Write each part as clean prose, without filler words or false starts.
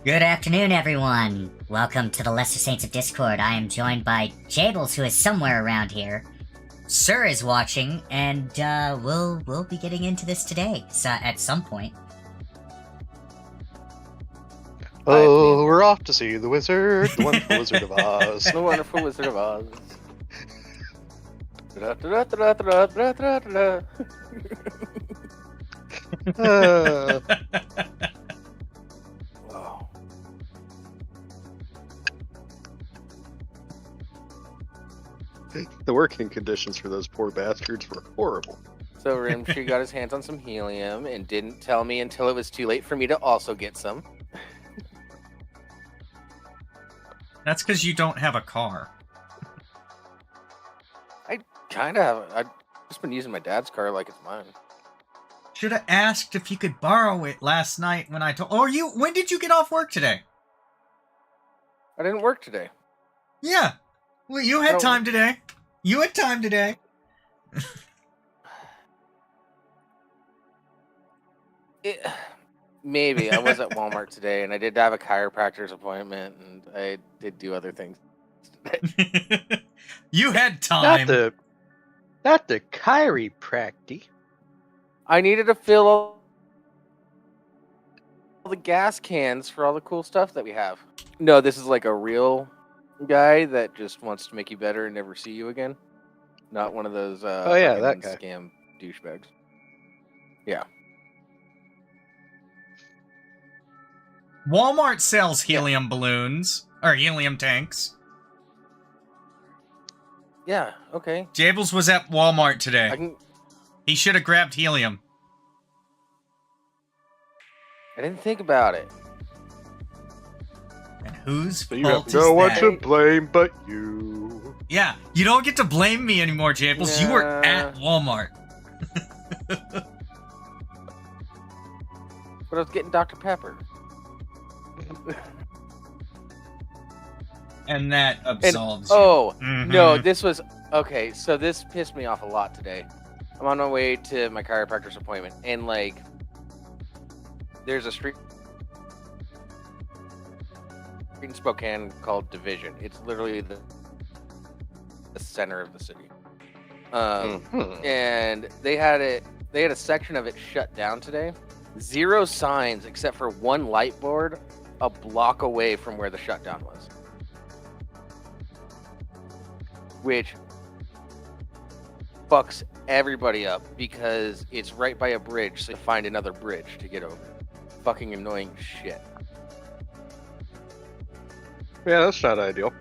Good afternoon, everyone. Welcome to the Lesser Saints of Discord. I am joined by Jables, who is somewhere around here. Sir is watching, and we'll be getting into this today, at some point. Oh, we're off to see the wizard, the wonderful Wizard of Oz. The wonderful Wizard of Oz. Wow. The working conditions for those poor bastards were horrible. So Rimshee got his hands on some helium and didn't tell me until it was too late for me to also get some. That's because you don't have a car. I kind of have. I've just been using my dad's car like it's mine. Should have asked if you could borrow it last night when I told. Or when did you get off work today? I didn't work today. Yeah. Well, you had time today. You had time today. Maybe. I was at Walmart today, and I did have a chiropractor's appointment, and I did do other things today. You had time. Not the chiropractic. I needed to fill all the gas cans for all the cool stuff that we have. No, this is like a real guy that just wants to make you better and never see you again. Not one of those that guy. scam douchebags. Yeah. Walmart sells helium balloons. Or helium tanks. Yeah, okay. Jables was at Walmart today. I can... He should have grabbed helium. I didn't think about it. And whose So you fault have is no one that? to blame but you. Yeah, you don't get to blame me anymore, Jables. You were at Walmart. But I was getting Dr. Pepper. And that absolves Oh, Mhm. no, this was... Okay, so this pissed me off a lot today. I'm on my way to my chiropractor's appointment, and, like, there's a street in Spokane called Division. It's literally the center of the city. And they had a section of it shut down today. 0 signs except for one light board a block away from where the shutdown was. Which fucks everybody up because it's right by a bridge, so you find another bridge to get over. Fucking annoying shit. Yeah, that's not ideal.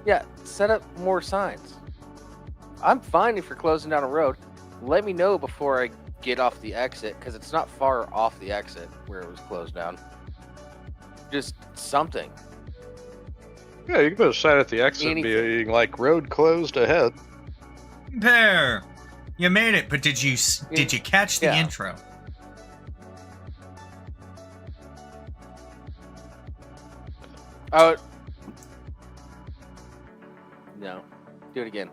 Yeah, set up more signs. I'm fine if you're closing down a road. Let me know before I get off the exit, because it's not far off the exit where it was closed down. Just something. Yeah, you can put a sign at the exit being like, road closed ahead. There. You made it, but did you catch the intro? Oh. No. Do it again.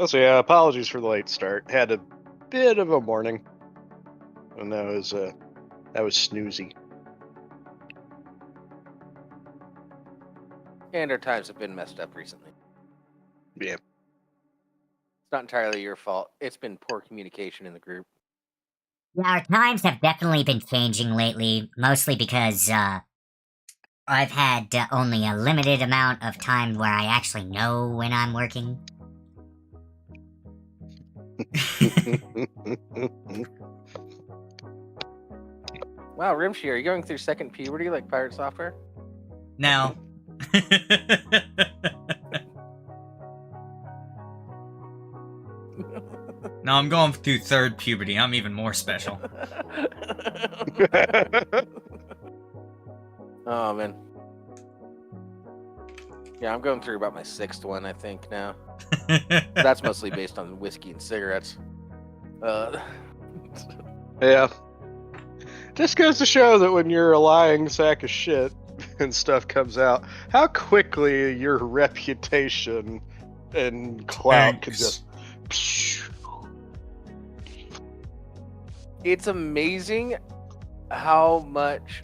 So yeah, apologies for the late start. Had a bit of a morning. And that was snoozy. And our times have been messed up recently. Yeah. It's not entirely your fault. It's been poor communication in the group. Yeah, our times have definitely been changing lately, mostly because, I've had only a limited amount of time where I actually know when I'm working. Wow, Rimshee, are you going through second puberty like Pirate Software? Now. No, I'm going through third puberty. I'm even more special. Oh, man. Yeah, I'm going through about my 6th one, I think, now. That's mostly based on whiskey and cigarettes. Yeah. Just goes to show that when you're a lying sack of shit and stuff comes out, how quickly your reputation and clout could just... It's amazing how much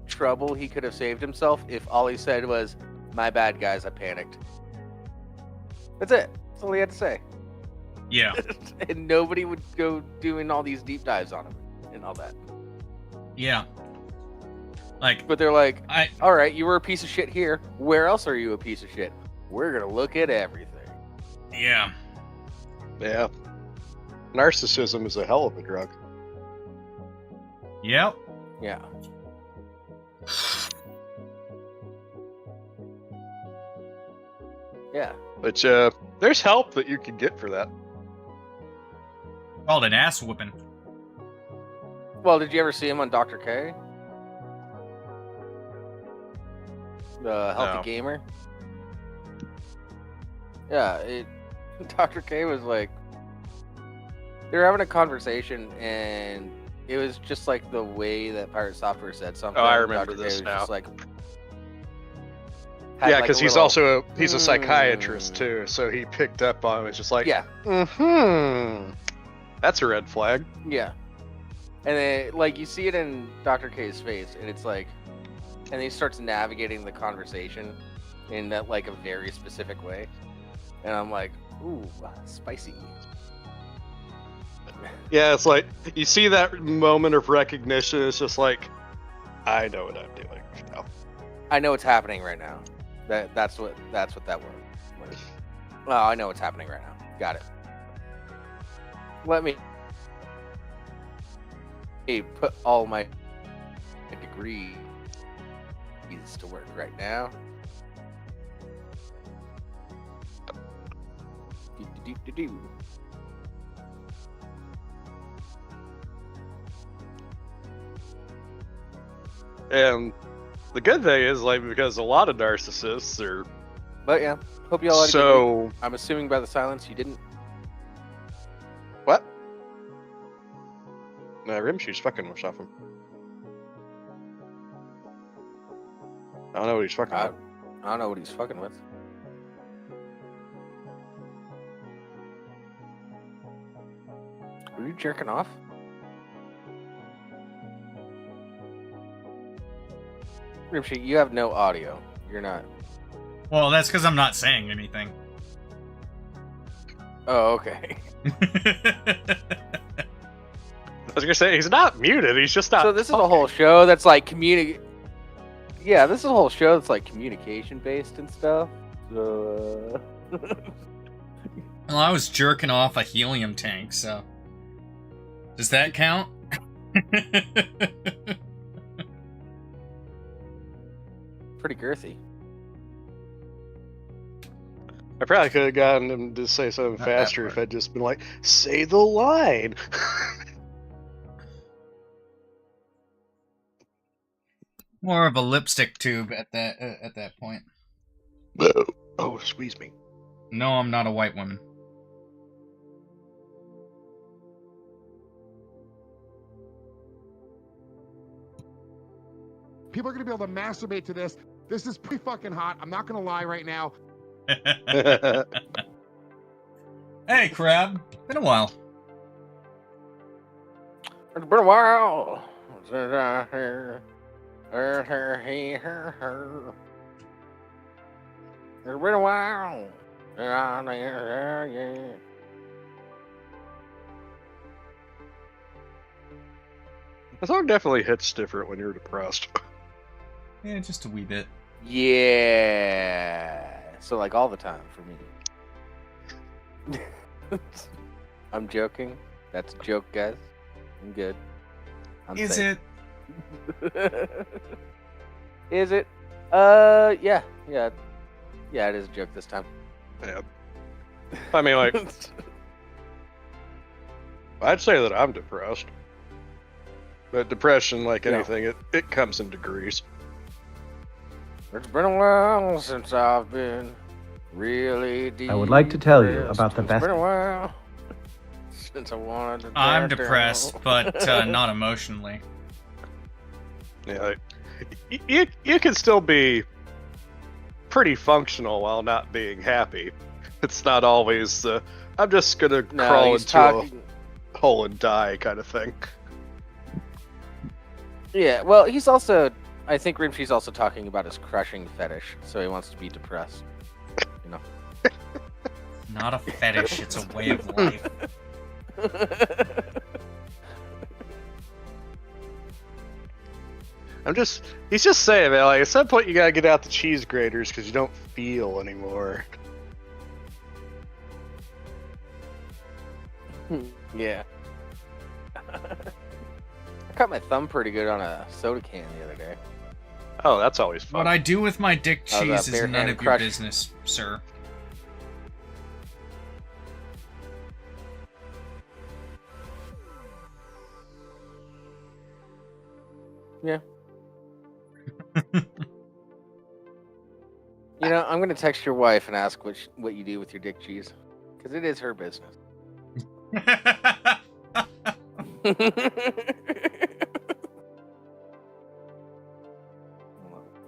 trouble he could have saved himself if all he said was, "My bad, guys, I panicked." That's it. That's all he had to say. Yeah. And nobody would go doing all these deep dives on him and all that. Yeah. Like, But they're like, I all right, you were a piece of shit here. Where else are you a piece of shit? We're going to look at everything. yeah. Yeah. Narcissism is a hell of a drug. Yep. Yeah. Yeah. But there's help that you can get for that. Called an ass whooping. Well, did you ever see him on Dr. K? The healthy No. gamer? Yeah, Dr. K was like, they were having a conversation, and it was just like the way that Pirate Software said something. Oh, I remember Dr. K this was now. just like, Yeah, had like because a he's little- also he's a psychiatrist too, so he picked up on it. It's just like, Yeah, that's a red flag. yeah. And then, like, you see it in Dr. K's face, and it's like, and he starts navigating the conversation in that, like, a very specific way. And I'm like, ooh, spicy. Yeah, it's like you see that moment of recognition. It's just like, I know what I'm doing. No. I know what's happening right now. That's what that was. Oh, I know what's happening right now. Got it. Let me put all my degrees to work right now. Do. And the good thing is, like, because a lot of narcissists are But yeah, hope you all had a good week. so. I'm assuming by the silence you didn't. What? No, Rimshee's fucking with something. I don't know what he's fucking I with. don't know what he's fucking with. Are you jerking off? Rimshee, you have no audio. You're not. Well, that's because I'm not saying anything. Oh, okay. I was gonna say he's not muted. He's just not. So this is a talking. whole show that's like Yeah, this is a whole show that's like communication based and stuff. So. Well, I was jerking off a helium tank, so does that count? Pretty girthy. I probably could have gotten him to say something Not that faster if part. I'd just been like, "Say the line." More of a lipstick tube at that point. Oh, squeeze me. No, I'm not a white woman. People are gonna be able to masturbate to this. This is pretty fucking hot. I'm not gonna lie right now. Hey, Crab. Been a while. It's been a while since I It's been a while. Yeah. The song definitely hits different when you're depressed. Yeah, just a wee bit. Yeah. So like all the time for me. I'm joking. That's a joke, guys. I'm good. I'm Is safe. it? Is it? Yeah. Yeah, it is a joke this time. Yeah. I mean, like, I'd say that I'm depressed. But depression, like Yeah. anything, it comes in degrees. It's been a while since I've been really deep. I would like to tell you about the It's best. been a while since I wanted to. I'm dance depressed, down. but not emotionally. Yeah, like, you can still be pretty functional while not being happy. It's not always I'm just gonna No, crawl he's into talking. hole and die kind of thing. Yeah, well, he's also. I think Rimshee's also talking about his crushing fetish, so he wants to be depressed. You know. Not a fetish, it's a way of life. He's just saying, man, like, at some point you gotta get out the cheese graters because you don't feel anymore. Yeah. I cut my thumb pretty good on a soda can the other day. Oh, that's always fun. What I do with my dick Oh, cheese that is bare none hand of your crush. business, sir. Yeah. You know, I'm gonna text your wife and ask what you do with your dick cheese, because it is her business.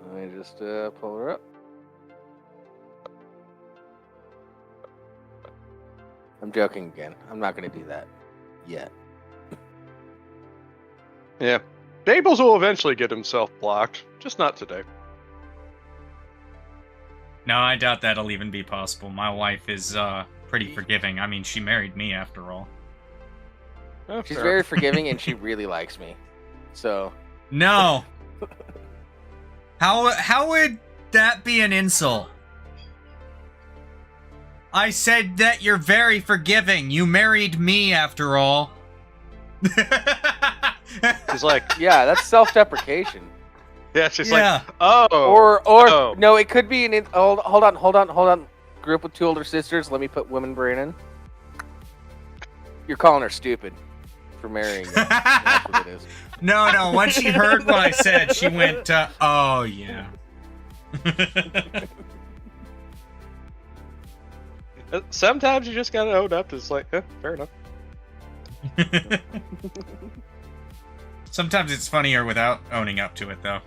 Let me just pull her up. I'm joking again. I'm not gonna do that yet. Yeah. Jables will eventually get himself blocked, just not today. No, I doubt that'll even be possible. My wife is pretty forgiving. I mean, she married me after all. Oh, She's fair. very forgiving and she really likes me. So No. How would that be an insult? I said that you're very forgiving. You married me after all. She's like, yeah, that's self-deprecation. yeah, she's Yeah. like, oh. Or no, it could be hold on. Group with two older sisters. Let me put women brain in. You're calling her stupid for marrying you. That's what it is. No. Once she heard what I said, she went, oh, yeah. Sometimes you just gotta own up to it's like, fair enough. Sometimes it's funnier without owning up to it, though.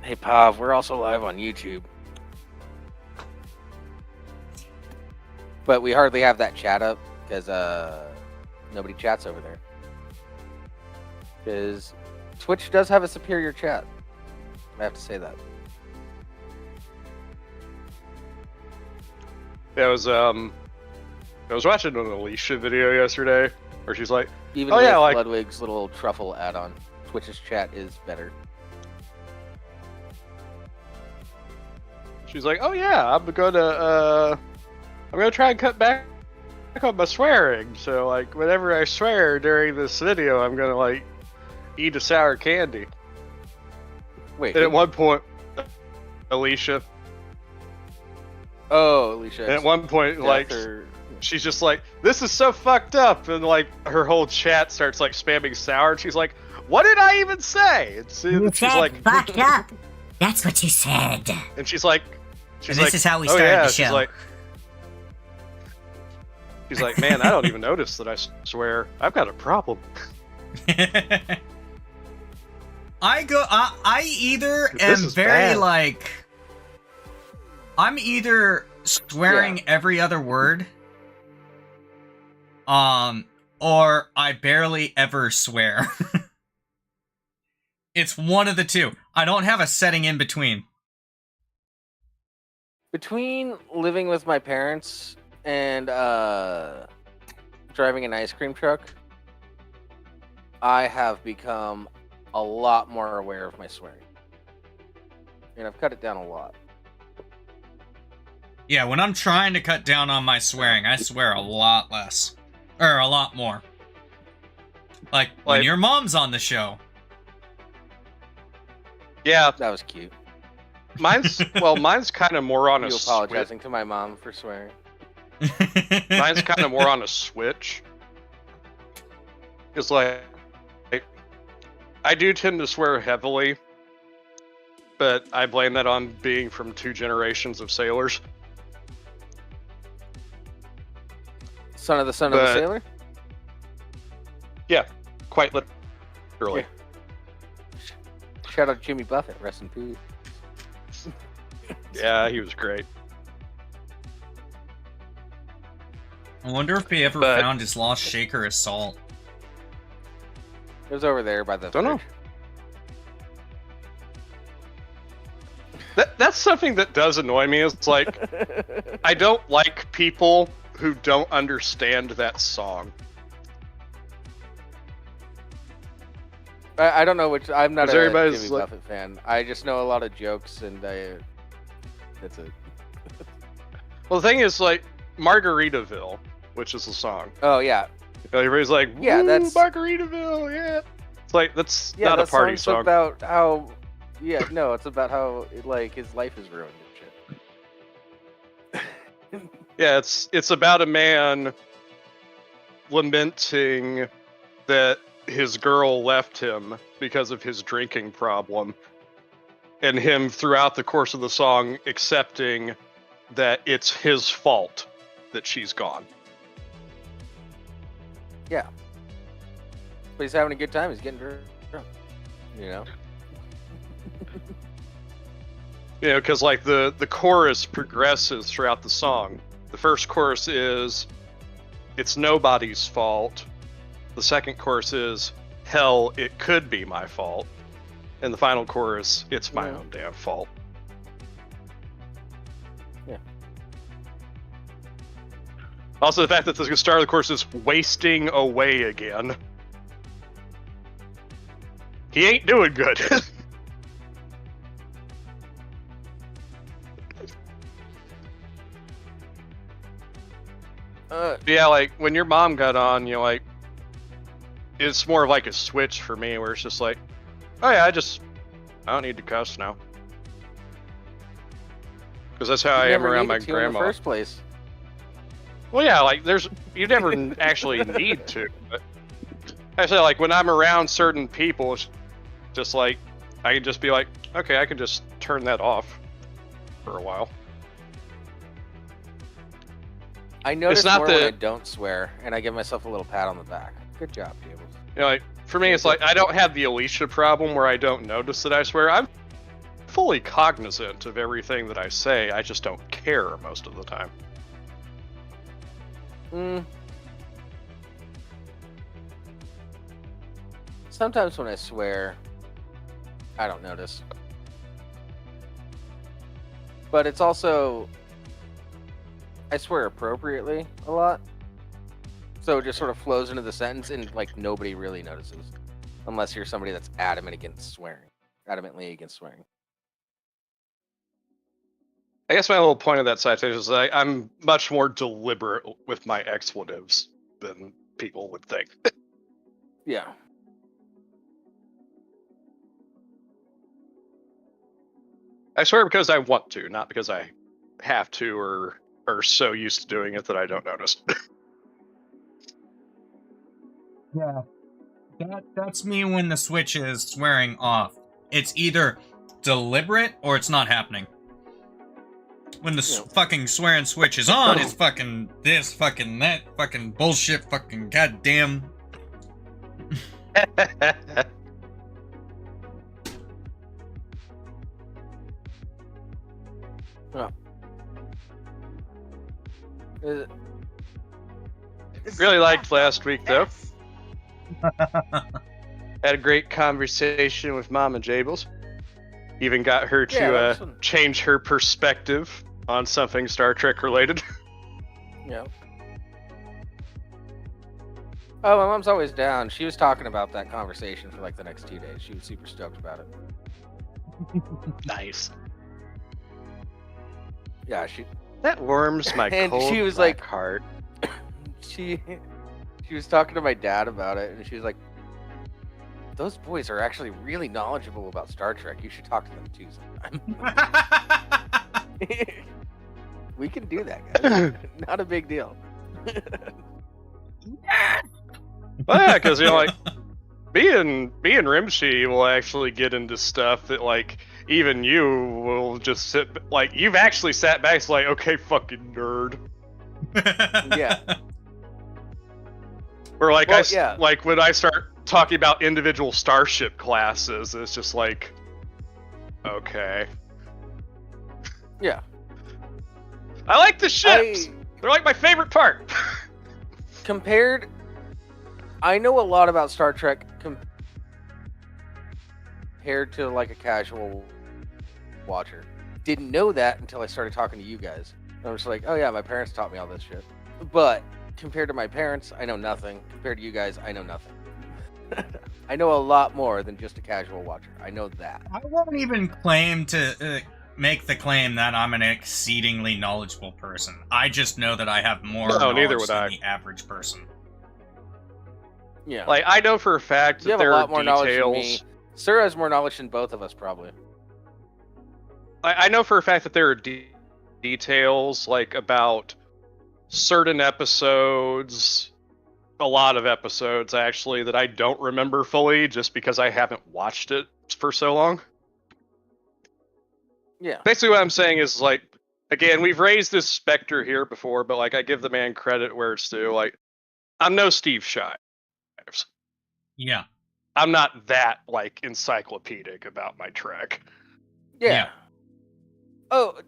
Hey, Pav, we're also live on YouTube. But we hardly have that chat up because nobody chats over there. Because Twitch does have a superior chat. I have to say that. Yeah, I was watching an Alicia video yesterday where she's like, Even Oh, with yeah, like- Ludwig's little truffle add-on, Twitch's chat is better. she's like, oh yeah, I'm gonna try and cut back on my swearing. So like, whenever I swear during this video, I'm gonna like eat a sour candy. Wait. And at one point, Alicia. Oh, Alicia. And at one point, Death like, or- she's just like, this is so fucked up, and like her whole chat starts like spamming sour, and she's like, what did I even say? You She's said like, fucked up. That's what you said. and she's like, And this is how we started the show. She's like, man, I don't even notice that I swear. I've got a problem. I either This am is very bad. like, I'm either swearing every other word, or I barely ever swear. It's one of the two. I don't have a setting in between. Between living with my parents and driving an ice cream truck, I have become a lot more aware of my swearing. And I've cut it down a lot. Yeah, when I'm trying to cut down on my swearing, I swear a lot less. Or a lot more. Like when Like- your mom's on the show. Yeah, That was cute. mine's kind of more on You a switch. apologizing to my mom for swearing. Mine's kind of more on a switch. It's like I do tend to swear heavily, but I blame that on being from 2 generations of sailors. Son of the son of the But- sailor? Quite literally. Yeah. Shout out Jimmy Buffett, rest in peace. Yeah, he was great. I wonder if he ever But- found his lost shaker of salt. It was over there by the. Don't know. fridge. That's something that does annoy me. It's like I don't like people who don't understand that song. I don't know which. I'm not 'Cause a everybody's Jimmy like- Buffett fan. I just know a lot of jokes, and that's it. Well, the thing is, like Margaritaville, which is a song. Oh yeah, Everybody's like, Yeah, "Woo, that's- Margaritaville, yeah." It's like that's yeah. not that a party song's song. about how. Yeah, no, it's about how like his life is ruined and shit. Yeah, it's about a man lamenting that his girl left him because of his drinking problem, and him throughout the course of the song accepting that it's his fault that she's gone. Yeah, but he's having a good time. He's getting drunk. You know. You know, because like the chorus progresses throughout the song. The first chorus is, "It's nobody's fault." The second chorus is, "Hell, it could be my fault." And the final chorus, "It's my Yeah. own damn fault." Yeah. Also, the fact that the start of the chorus is "wasting away again." He ain't doing good. Yeah, like when your mom got on, you know, like it's more of like a switch for me, where it's just like, oh yeah, I don't need to cuss now, because that's how I am never around my needed to in the grandma. first place. Well, yeah, like you never actually need to. But I say, like when I'm around certain people, it's just like I can just be like, okay, I can just turn that off for a while. I notice not more when the- I don't swear, and I give myself a little pat on the back. Good job, Jables. You know, like for me, it's like I don't have the Alicia problem where I don't notice that I swear. I'm fully cognizant of everything that I say. I just don't care most of the time. Sometimes when I swear, I don't notice. But it's also, I swear appropriately a lot. So it just sort of flows into the sentence and like nobody really notices. Unless you're somebody that's adamantly against swearing. I guess my little point of that citation is that I'm much more deliberate with my expletives than people would think. Yeah. I swear because I want to, not because I have to or are so used to doing it that I don't notice. Yeah. That's me when the switch is swearing off. It's either deliberate or it's not happening. When the fucking swearing switch is on, it's fucking this, fucking that, fucking bullshit, fucking goddamn. Really liked last week though. Had a great conversation with Mama Jables. Even got her Yeah, that to was fun. change her perspective on something Star Trek related. Yeah. Oh, my mom's always down. She was talking about that conversation for like the next 2 days. She was super stoked about it. Nice. Yeah, she That warms my And cold she was black like- heart. she was talking to my dad about it, and she was like, "Those boys are actually really knowledgeable about Star Trek. You should talk to them too sometime." We can do that, guys. Not a big deal. Well, yeah, because you know, like being Rimshee will actually get into stuff that like even you will just sit like you've actually sat back. It's like, okay, fucking nerd. Yeah. Or like Well, yeah. like when I start talking about individual starship classes, it's just like, okay, Yeah. I like the ships. They're like my favorite part. compared, I know a lot about Star Trek compared to like a casual watcher. Didn't know that until I started talking to you guys. I was like, oh yeah, my parents taught me all this shit. But compared to my parents, I know nothing. Compared to you guys, I know nothing. I know a lot more than just a casual watcher. I know that. I won't even claim to make the claim that I'm an exceedingly knowledgeable person. I just know that I have more knowledge than the average person. Yeah. Like, I know for a fact that there are details. Sir has more knowledge than both of us, probably. I know for a fact that there are details, like, about certain episodes, a lot of episodes, actually, that I don't remember fully just because I haven't watched it for so long. Yeah. Basically what I'm saying is, like, again, we've raised this specter here before, but, like, I give the man credit where it's due. Like, I'm no Steve Shives. Yeah. I'm not that, like, encyclopedic about my Trek. Yeah. Oh,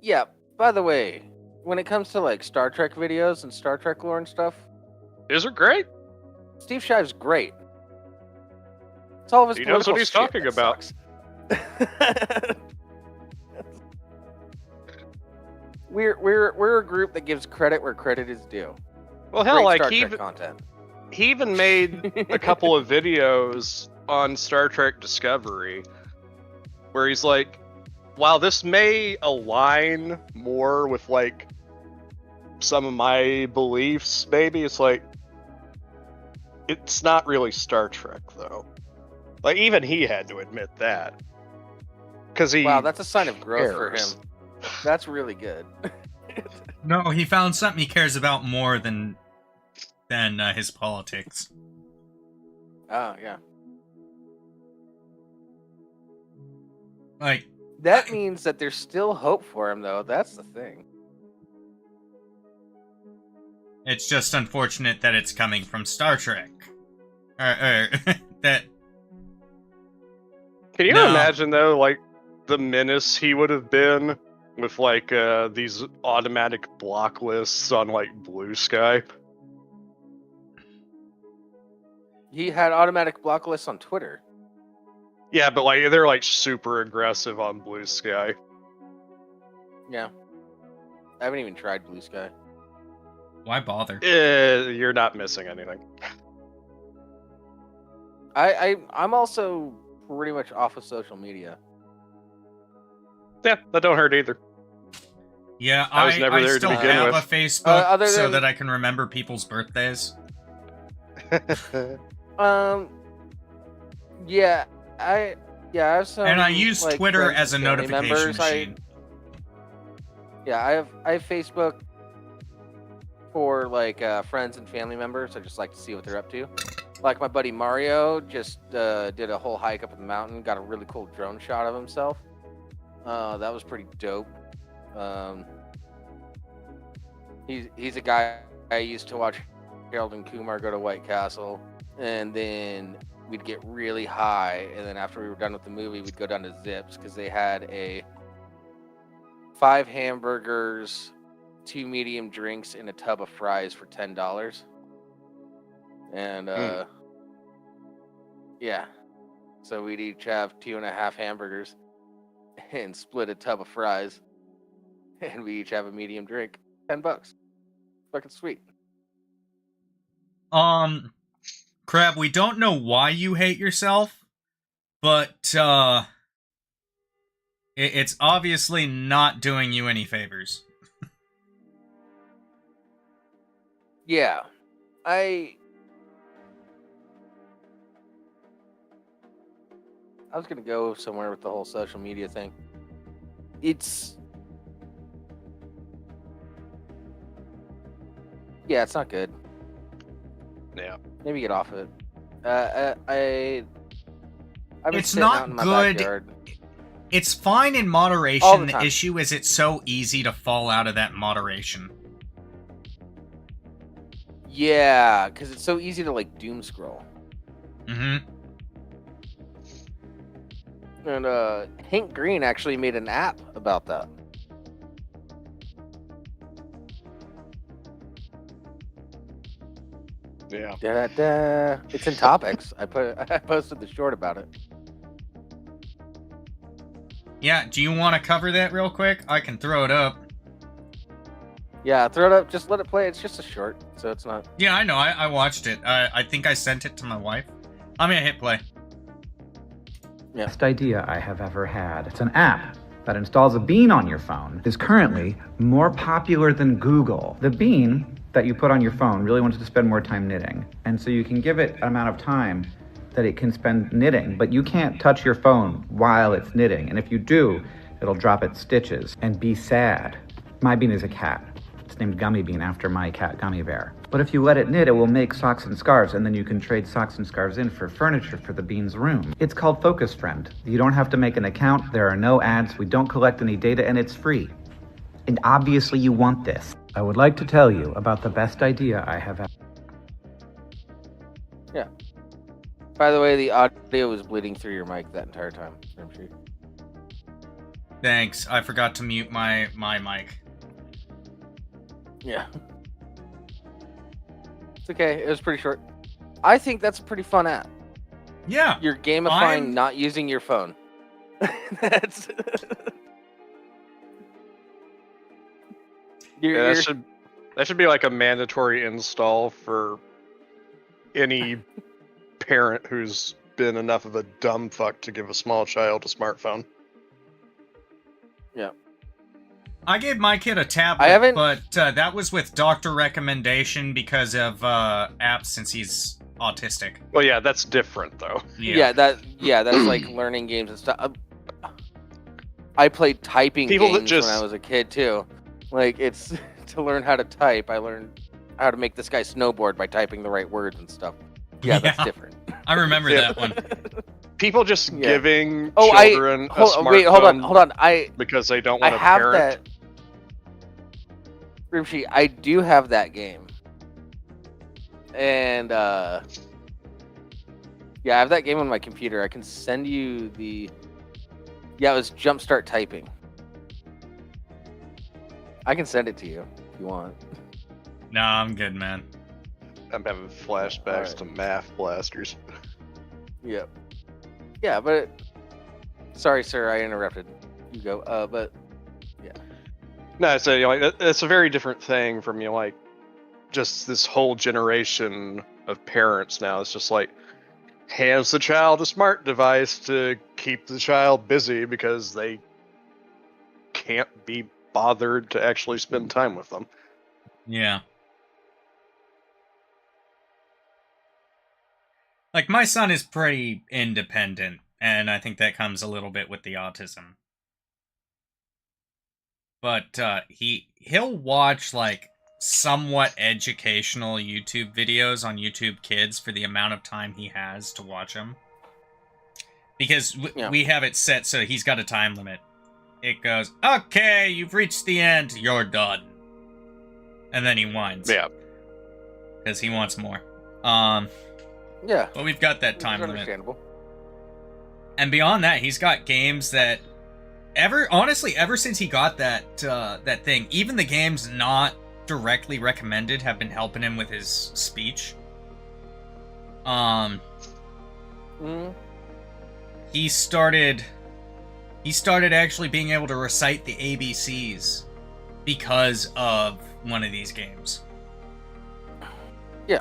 yeah. By the way, when it comes to, like, Star Trek videos and Star Trek lore and stuff... Is it great? Steve Shives great. It's all of his He knows what he's talking about. We're a group that gives credit where credit is due. Well, hell, Great like, Star Trek content. He even made a couple of videos on Star Trek Discovery where he's like, while this may align more with, like, some of my beliefs, maybe, it's like, it's not really Star Trek, though. Like, even he had to admit that. Because he... Wow, that's a sign of growth for him. That's really good. No, he found something he cares about more than his politics. Oh, yeah. Like... That means that there's still hope for him, though. That's the thing. It's just unfortunate that it's coming from Star Trek. That... Can you imagine, though, like, the menace he would have been with, like, these automatic block lists on, like, Blue Sky? He had automatic block lists on Twitter. Yeah, but, like, they're, like, super aggressive on Blue Sky. Yeah. I haven't even tried Blue Sky. Why bother? You're not missing anything. I'm also pretty much off of social media. Yeah, that don't hurt either. Yeah, I was never there to still begin have with. a Facebook so than... that I can remember people's birthdays. Yeah, I have some. And I use like, Twitter as a notification machine. I have Facebook for like friends and family members. I just like to see what they're up to. Like my buddy Mario just did a whole hike up in the mountain, got a really cool drone shot of himself. That was pretty dope. He's a guy I used to watch Harold and Kumar go to White Castle, and then we'd get really high, and then after we were done with the movie, we'd go down to Zips because they had a 5 hamburgers, 2 medium drinks, and a tub of fries for $10. And yeah, so we'd each have 2.5 hamburgers and split a tub of fries, and we each have a medium drink. $10. Fucking sweet. Crab, we don't know why you hate yourself, but it's obviously not doing you any favors. Yeah, I was gonna go somewhere with the whole social media thing. It's not good. Yeah. Maybe get off of it. It's not good. It's fine in moderation. The issue is it's so easy to fall out of that moderation. Yeah, because it's so easy to like doom scroll. Mm-hmm. And Hank Green actually made an app about that. Da-da-da. It's in topics. I posted the short about it. Yeah, do you want to cover that real quick? I can throw it up. Yeah, throw it up. Just let it play. It's just a short, so it's not. Yeah, I know. I watched it. I think I sent it to my wife. I'm gonna hit play. Yeah. Best idea I have ever had. It's an app that installs a bean on your phone. It is currently more popular than Google. The bean that you put on your phone really wants to spend more time knitting. And so you can give it an amount of time that it can spend knitting, but you can't touch your phone while it's knitting. And if you do, it'll drop its stitches and be sad. My bean is a cat. It's named Gummy Bean after my cat, Gummy Bear. But if you let it knit, it will make socks and scarves, and then you can trade socks and scarves in for furniture for the bean's room. It's called Focus Friend. You don't have to make an account, there are no ads, we don't collect any data, and it's free. And obviously you want this. I would like to tell you about the best idea I have ever. Yeah. By the way, the audio was bleeding through your mic that entire time. Rimshee. Thanks. I forgot to mute my mic. Yeah. It's okay. It was pretty short. I think that's a pretty fun app. Yeah. You're gamifying not using your phone. That's. Yeah, that should be like a mandatory install for any parent who's been enough of a dumb fuck to give a small child a smartphone. Yeah. I gave my kid a tablet, but that was with doctor recommendation because of apps since he's autistic. Well, yeah, that's different though. Yeah, that's like learning games and stuff. I played typing games when I was a kid too. Like, it's to learn how to type. I learned how to make this guy snowboard by typing the right words and stuff. Yeah, that's different. I remember that one. People just giving children a smartphone. Wait, hold on. Because they don't want I a have parent. that. Rimshee, I do have that game. And yeah, I have that game on my computer. I can send you the. Yeah, it was Jumpstart Typing. I can send it to you if you want. Nah, I'm good, man. I'm having flashbacks to math blasters. Yep. Yeah, but sorry, sir, I interrupted. You go. But yeah. No, so it's a very different thing from like just this whole generation of parents now. It's just like hands the child a smart device to keep the child busy because they can't be bothered to actually spend time with them. Yeah. Like, my son is pretty independent, and I think that comes a little bit with the autism. But he'll watch, like, somewhat educational YouTube videos on YouTube Kids for the amount of time he has to watch them. Because we have it set so he's got a time limit. It goes, okay, you've reached the end, you're done. And then he whines. Yeah. Because he wants more. Yeah. But we've got that time limit. Understandable. And beyond that, he's got games that ever since he got that thing, even the games not directly recommended have been helping him with his speech. He started actually being able to recite the ABCs because of one of these games. Yeah.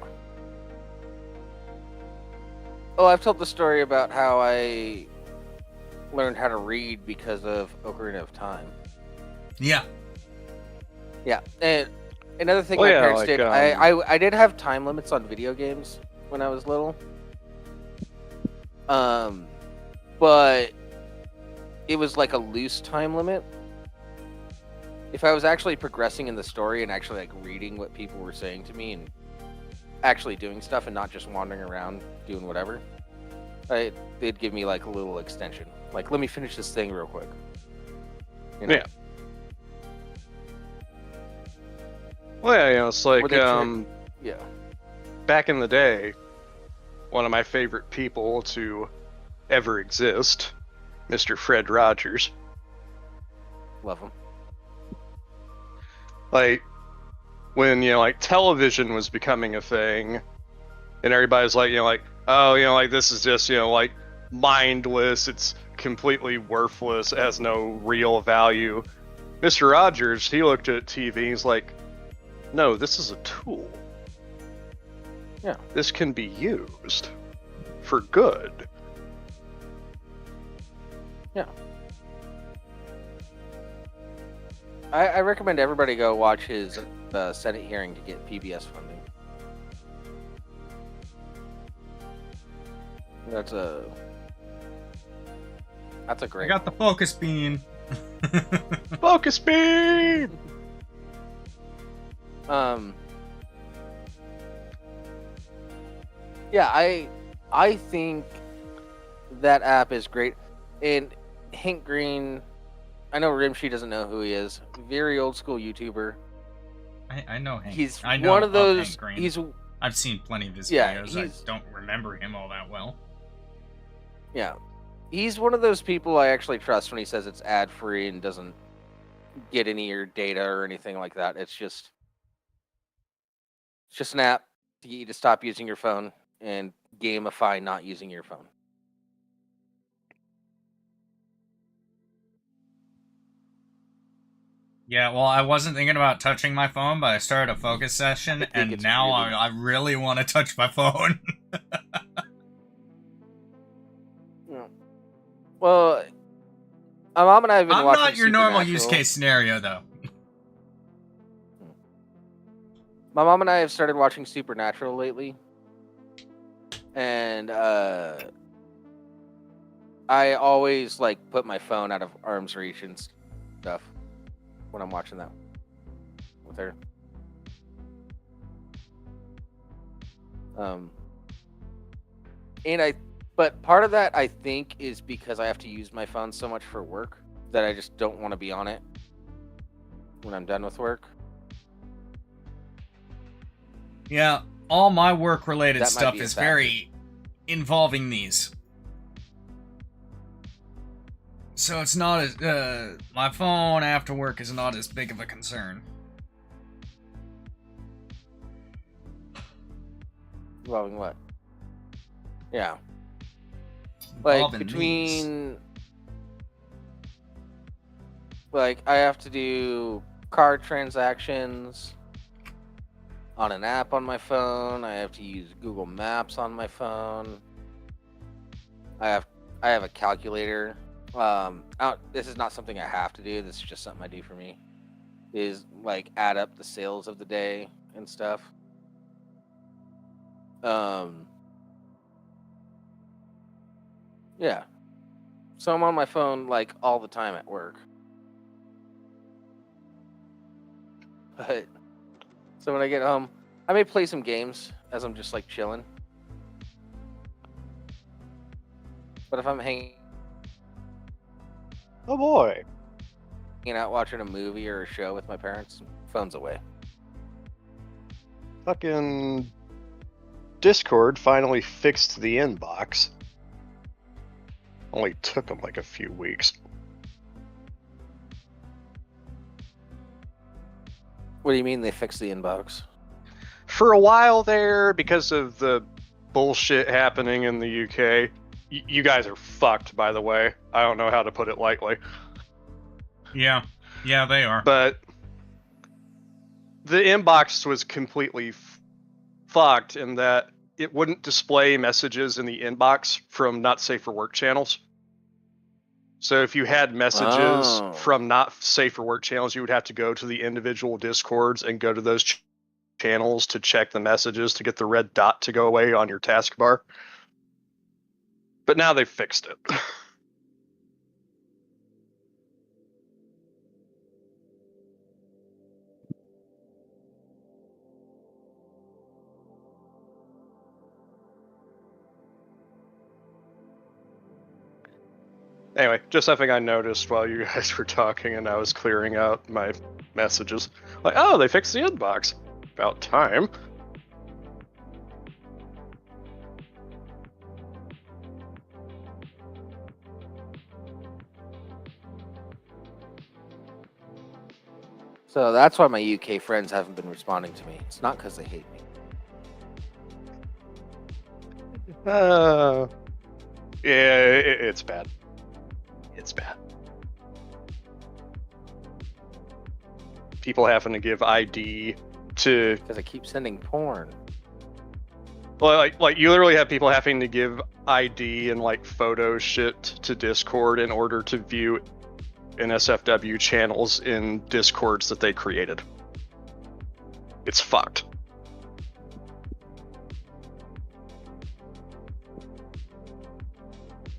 Oh, I've told the story about how I learned how to read because of Ocarina of Time. Yeah. Yeah, and another thing my parents did, I did have time limits on video games when I was little. But it was like a loose time limit. If I was actually progressing in the story and actually like reading what people were saying to me and actually doing stuff and not just wandering around doing whatever, they'd give me like a little extension. Like, let me finish this thing real quick. You know? Yeah. Well, yeah, it's like, yeah. Back in the day, one of my favorite people to ever exist, Mr. Fred Rogers. Love him. Like, when, like, television was becoming a thing, and everybody's like, like, oh, like this is just, like mindless. It's completely worthless. It has no real value. Mr. Rogers, he looked at TV. He's like, no, this is a tool. Yeah. This can be used for good. Yeah. I recommend everybody go watch his Senate hearing to get PBS funding. That's a I great. got the focus beam. Focus beam. Yeah, I think that app is great. And Hank Green, I know Rimshee doesn't know who he is. Very old school YouTuber. I know Hank. He's I know one of those. Hank Green. He's I've seen plenty of his Yeah, videos. I don't remember him all that well. yeah, he's one of those people I actually trust when he says it's ad free and doesn't get any of your data or anything like that. It's just an app to get you to stop using your phone and gamify not using your phone. Yeah, well, I wasn't thinking about touching my phone, but I started a focus session, and now I really want to touch my phone. Yeah. Well, my mom and I have been I'm watching not your normal Supernatural. use case scenario, though. My mom and I have started watching Supernatural lately, and I always put my phone out of arm's reach and stuff when I'm watching that with her. But part of that I think is because I have to use my phone so much for work that I just don't want to be on it when I'm done with work. Yeah, all my work-related That might stuff be a is factor. very involving these. So it's not as, my phone after work is not as big of a concern. Involving what? Yeah. Involving Between... I have to do card transactions on an app on my phone. I have to use Google Maps on my phone. I have a calculator. This is not something I have to do. This is just something I do for me. Is add up the sales of the day and stuff. Yeah. So I'm on my phone all the time at work. But so when I get home, I may play some games as I'm just chilling. But if I'm hanging Oh boy. out watching a movie or a show with my parents, phone's away. Fucking Discord finally fixed the inbox. Only took them a few weeks. What do you mean they fixed the inbox? For a while there, because of the bullshit happening in the UK, you guys are fucked, by the way. I don't know how to put it lightly. Yeah, they are. But the inbox was completely fucked in that it wouldn't display messages in the inbox from not safe for work channels. So if you had messages from not safe for work channels, you would have to go to the individual Discords and go to those channels to check the messages to get the red dot to go away on your taskbar. But now they've fixed it. Anyway, just something I noticed while you guys were talking and I was clearing out my messages. Oh, they fixed the inbox. About time. So that's why my UK friends haven't been responding to me. It's not because they hate me. Yeah, it's bad. It's bad. People having to give ID to... Because I keep sending porn. Well, like you literally have people having to give ID and like photo shit to Discord in order to view NSFW channels in Discords that they created. It's fucked.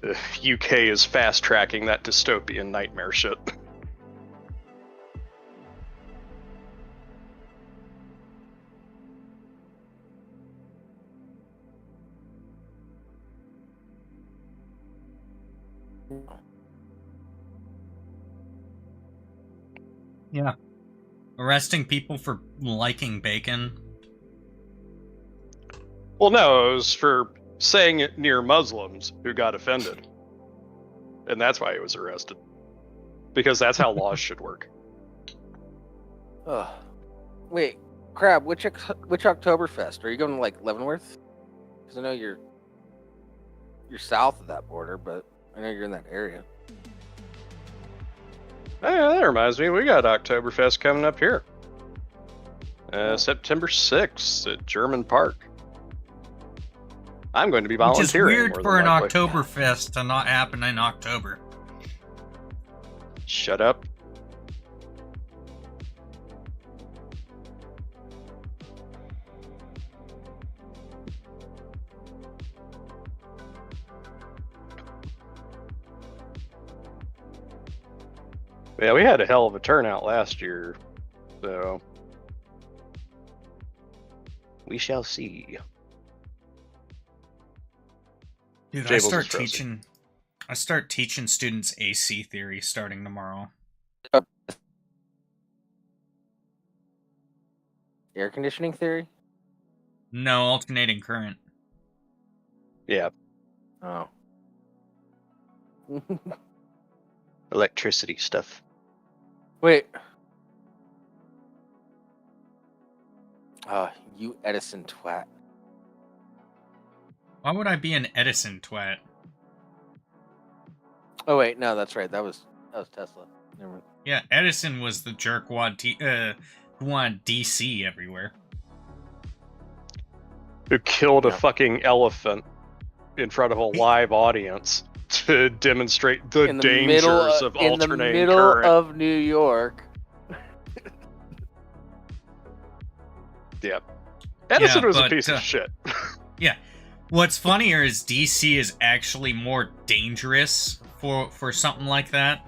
The UK is fast tracking that dystopian nightmare shit. Yeah. Arresting people for liking bacon. Well, no, it was for saying it near Muslims who got offended. And that's why he was arrested. Because that's how laws should work. Ugh. Wait, Crab, which Oktoberfest? Are you going to like Leavenworth? Because I know you're south of that border, but I know you're in that area. Oh, yeah, that reminds me, we got Oktoberfest coming up here. September 6th at German Park. I'm going to be volunteering. Which is weird more for than an likely. Oktoberfest to not happen in October. Shut up. Yeah, we had a hell of a turnout last year, so we shall see. Dude, Jables is frozen. I start teaching students AC theory starting tomorrow. Air conditioning theory? No, alternating current. Yeah, Oh. electricity stuff. Wait. You Edison twat. Why would I be an Edison twat? Oh wait, no, that's right. That was Tesla. Never mind. Yeah, Edison was the jerk who wanted DC everywhere. Who killed a Yeah. fucking elephant in front of a live audience to demonstrate the dangers of in the alternating middle current. of New York. Yeah. Edison Yeah, was a but, piece of shit. Yeah. What's funnier is DC is actually more dangerous for something like that.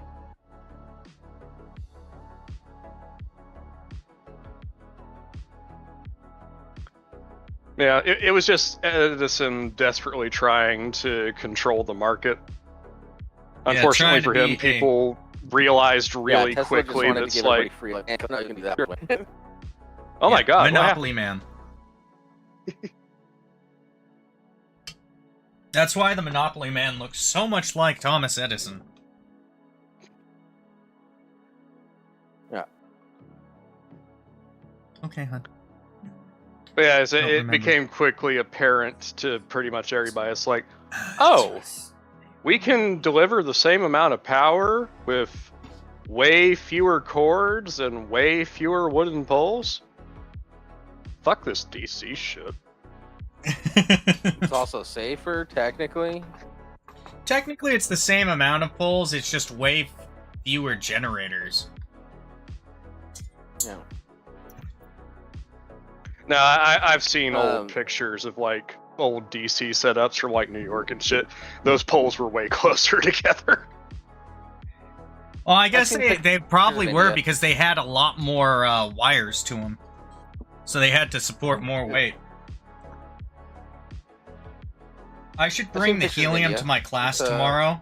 Yeah, it was just Edison desperately trying to control the market. Unfortunately trying for to him, be people realized really Tesla quickly just wanted that's to give like, everybody free. Like, no, you can do that. oh my god, what Monopoly Man. That's why the Monopoly Man looks so much like Thomas Edison. Yeah. Okay, hon. But yeah, Don't it remember. became quickly apparent to pretty much everybody. It's like, oh, we can deliver the same amount of power with way fewer cords and way fewer wooden poles? Fuck this DC shit. It's also safer, technically. Technically, it's the same amount of poles, it's just way fewer generators. Yeah. Now, I've seen old Um, pictures of like old DC setups from like New York and shit. Those poles were way closer together. Well, I guess seen they pictures probably of were India. because they had a lot more wires to them. So they had to support more weight. I should bring seen the pictures of helium India. to my class It's, tomorrow.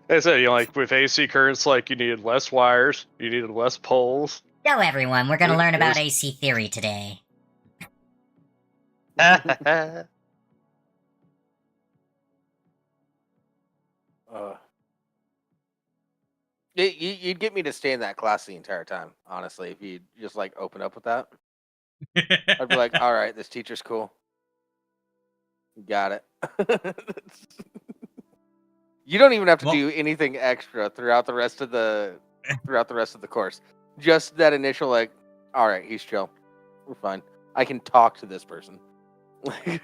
I said, you know, like with AC currents, like you needed less wires, you needed less poles. Hello, everyone. We're going to It learn about was- AC theory today. You'd get me to stay in that class the entire time, honestly, if you just like open up with that. I'd be like, all right, this teacher's cool. Got it. You don't even have to do anything extra throughout the rest of the course. Just that initial, like, all right, he's chill. We're fine. I can talk to this person. Who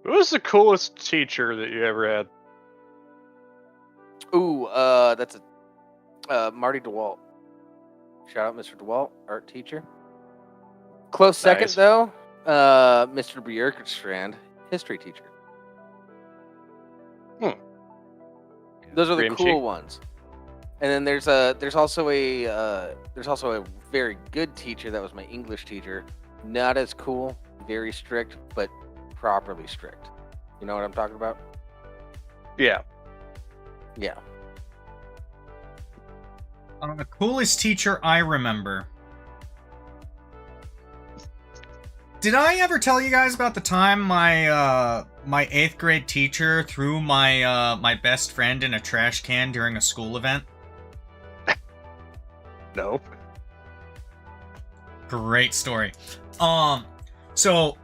was the coolest teacher that you ever had? Ooh, that's Marty DeWalt. Shout out Mr. DeWalt, art teacher. Close second, Nice. though, Mr. Bjerkstrand, history teacher. Those are the Rimshee. cool ones. And then there's also a very good teacher that was my English teacher. Not as cool, very strict, but properly strict. You know what I'm talking about? Yeah. Yeah. The coolest teacher I remember. Did I ever tell you guys about the time my 8th grade teacher threw my best friend in a trash can during a school event? No. Great story. So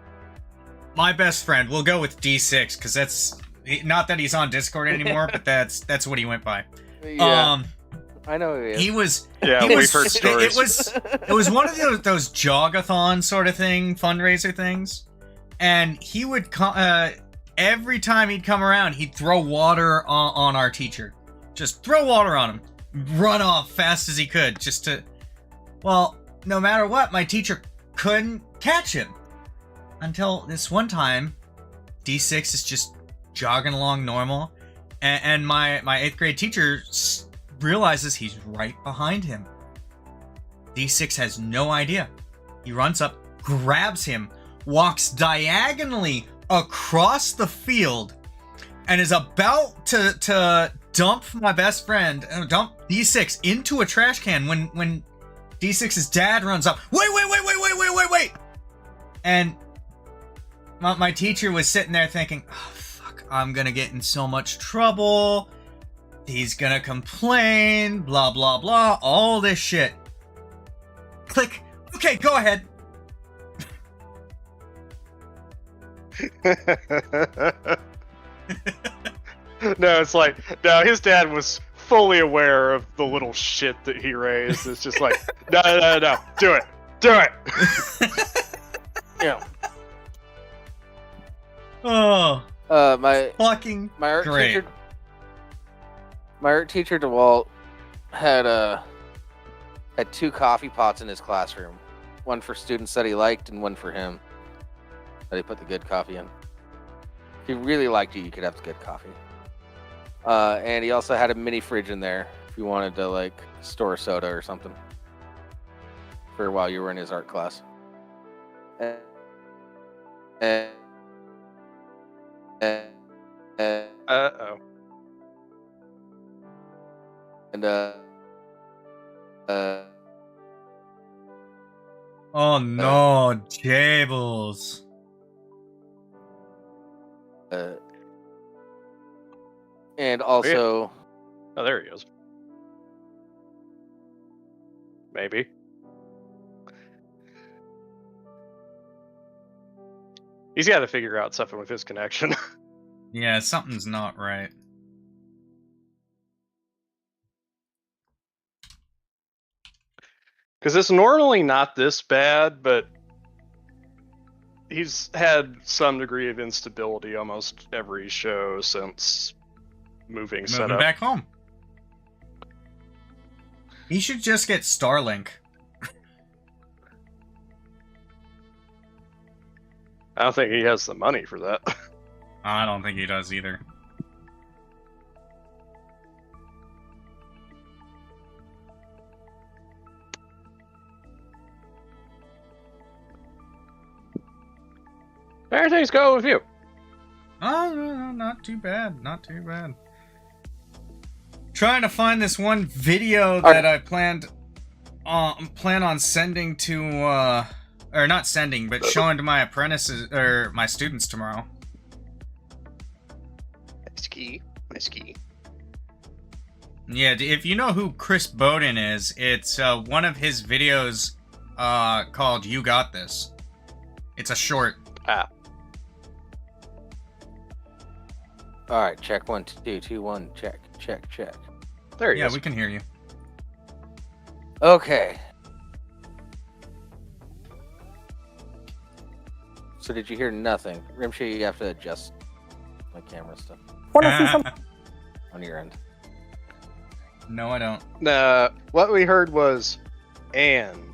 my best friend, we'll go with D6 because that's not that he's on Discord anymore, but that's what he went by. Yeah. I know who he is. He was. Yeah, he we've was, heard stories. It was one of those jogathon sort of thing, fundraiser things, and he would every time he'd come around, he'd throw water on our teacher, just throw water on him, run off fast as he could, just to. Well, no matter what, my teacher couldn't catch him until this one time. D6 is just jogging along normal, and my 8th grade teacher realizes he's right behind him. D6 has no idea. He runs up, grabs him, walks diagonally across the field, and is about to dump my best friend, dump D6 into a trash can when D6's dad runs up. Wait! And my teacher was sitting there thinking, oh, fuck, I'm gonna get in so much trouble. He's gonna complain, blah, blah, blah, all this shit. Click. Okay, go ahead. No, it's like, no, his dad was fully aware of the little shit that he raised. It's just like, no, do it. Yeah. Oh, My fucking art great. teacher. My art teacher DeWalt had 2 coffee pots in his classroom, one for students that he liked and one for him that he put the good coffee in. If he really liked you could have the good coffee. And he also had a mini fridge in there if you wanted to like store soda or something for while you were in his art class. Uh-oh. And Oh no, Jables. and also Oh, there he is. Maybe. He's got to figure out something with his connection. Yeah, something's not right. Because it's normally not this bad, but he's had some degree of instability almost every show since moving setup. Back home. He should just get Starlink. I don't think he has the money for that. I don't think he does either. Everything's going with you. Oh, no, not too bad. Not too bad. Trying to find this one video that I plan on sending to, or not sending, but showing to my apprentices, or my students tomorrow. Nice key. Yeah, if you know who Chris Bowden is, it's one of his videos called You Got This. It's a short. Ah, All right, check 1, 2, 2, 1. Check. there he Yeah, is. we can hear you. Okay. So did you hear nothing? Rimshee, you have to adjust my camera stuff on your end. No, I don't. What we heard was and.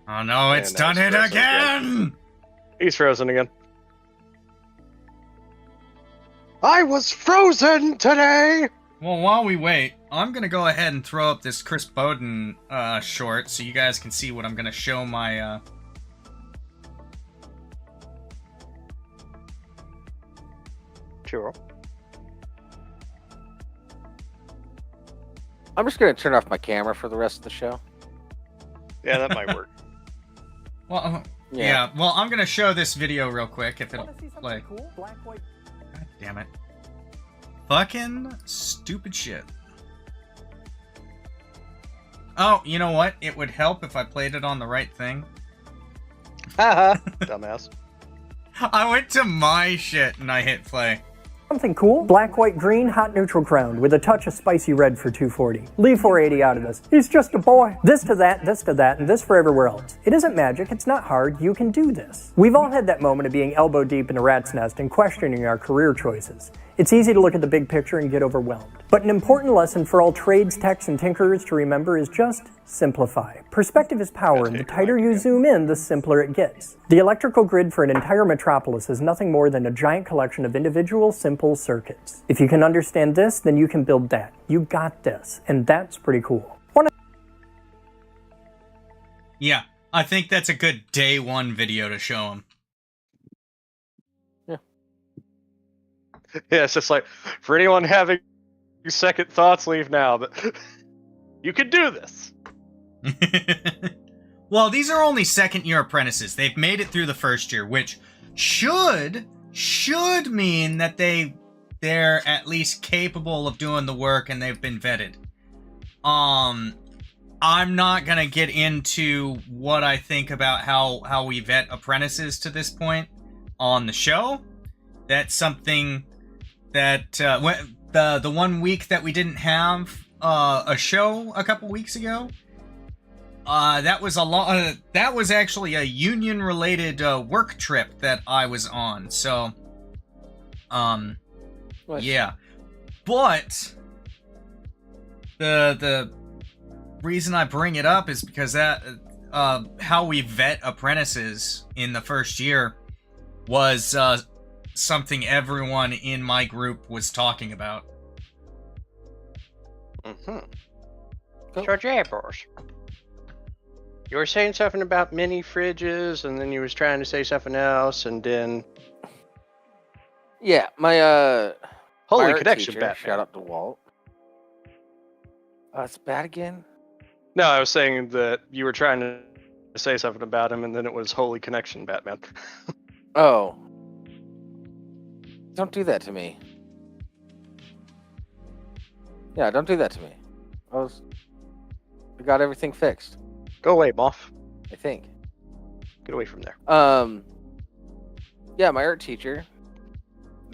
Oh no, it's And done now it he's frozen again! He's frozen again. I was frozen today! Well, while we wait, I'm gonna go ahead and throw up this Chris Bowden short so you guys can see what I'm gonna show my Sure. I'm just going to turn off my camera for the rest of the show. Yeah, that might work. Well, yeah. Well, I'm gonna show this video real quick if it'll play. Cool? Black, white. God damn it. Fucking stupid shit. Oh, you know what? It would help if I played it on the right thing. Haha. Dumbass. I went to my shit and I hit play. Something cool? Black, white, green, hot neutral crowned with a touch of spicy red for 240. Leave 480 out of this. He's just a boy. This to that, and this for everywhere else. It isn't magic, it's not hard, you can do this. We've all had that moment of being elbow deep in a rat's nest and questioning our career choices. It's easy to look at the big picture and get overwhelmed. But an important lesson for all trades, techs, and tinkerers to remember is just simplify. Perspective is power, and the tighter you zoom in, the simpler it gets. The electrical grid for an entire metropolis is nothing more than a giant collection of individual, simple circuits. If you can understand this, then you can build that. You got this, and that's pretty cool. Yeah, I think that's a good day one video to show him. Yeah, it's just like, for anyone having second thoughts, leave now, but you can do this. Well, these are only second year apprentices. They've made it through the first year, which should mean that they're at least capable of doing the work and they've been vetted. I'm not gonna get into what I think about how we vet apprentices to this point on the show. That's something that the 1 week that we didn't have a show a couple weeks ago, that was actually a union related work trip that I was on. So yeah, but the reason I bring it up is because that how we vet apprentices in the first year was something everyone in my group was talking about. Mm-hmm. So, Jables, you were saying something about mini fridges, and then you was trying to say something else, and then... Yeah, my Holy art connection, teacher, Batman. shout out to Walt. It's bad again? No, I was saying that you were trying to say something about him, and then it was holy connection, Batman. Oh. Don't do that to me. Yeah, don't do that to me. I got everything fixed, Go away, Moff. I think. Get away from there. Yeah, my art teacher,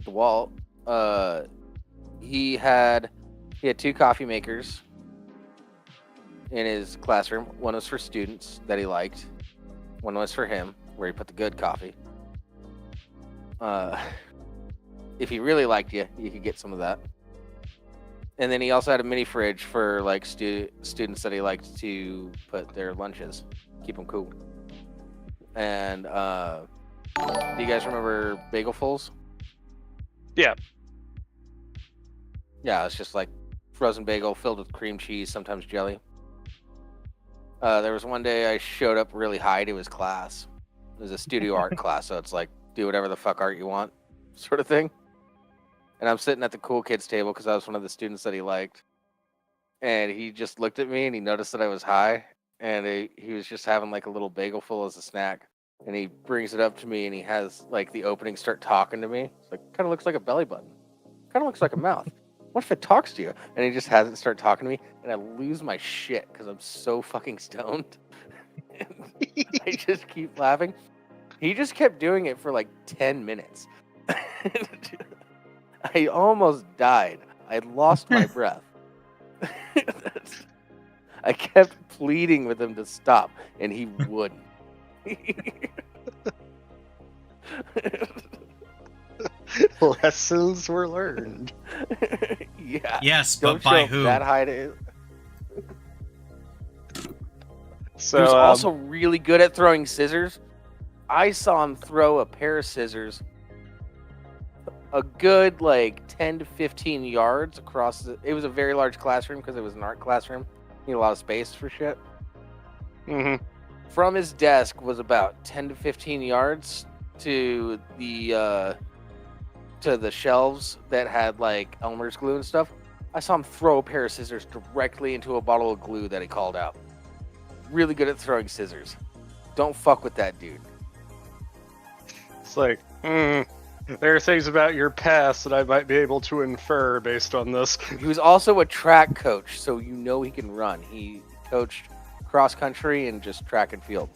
Walt, he had 2 coffee makers in his classroom. One was for students that he liked. One was for him, where he put the good coffee. If he really liked you, you could get some of that. And then he also had a mini fridge for like students that he liked to put their lunches, keep them cool. And do you guys remember bagelfuls? Yeah. Yeah, it's just like frozen bagel filled with cream cheese, sometimes jelly. There was one day I showed up really high to his class. It was a studio art class, so it's like do whatever the fuck art you want, sort of thing. And I'm sitting at the cool kids table because I was one of the students that he liked. And he just looked at me and he noticed that I was high. And he was just having like a little bagel full as a snack. And he brings it up to me, and he has like the opening start talking to me. It's like, kind of looks like a belly button. Kind of looks like a mouth. What if it talks to you? And he just has it start talking to me, and I lose my shit because I'm so fucking stoned. I just keep laughing. He just kept doing it for like 10 minutes. I almost died. I lost my breath. I kept pleading with him to stop, and he wouldn't. Lessons were learned. Yeah. Yes, Don't but by show who? that high to. So He was also really good at throwing scissors. I saw him throw a pair of scissors a good like 10 to 15 yards across the. It was a very large classroom because it was an art classroom. Need a lot of space for shit. mhm. From his desk was about 10 to 15 yards to the shelves that had like Elmer's glue and stuff. I saw him throw a pair of scissors directly into a bottle of glue that he called out. Really good at throwing scissors. Don't fuck with that dude. It's like, there are things about your past that I might be able to infer based on this. He was also a track coach, so you know he can run. He coached cross country and just track and field.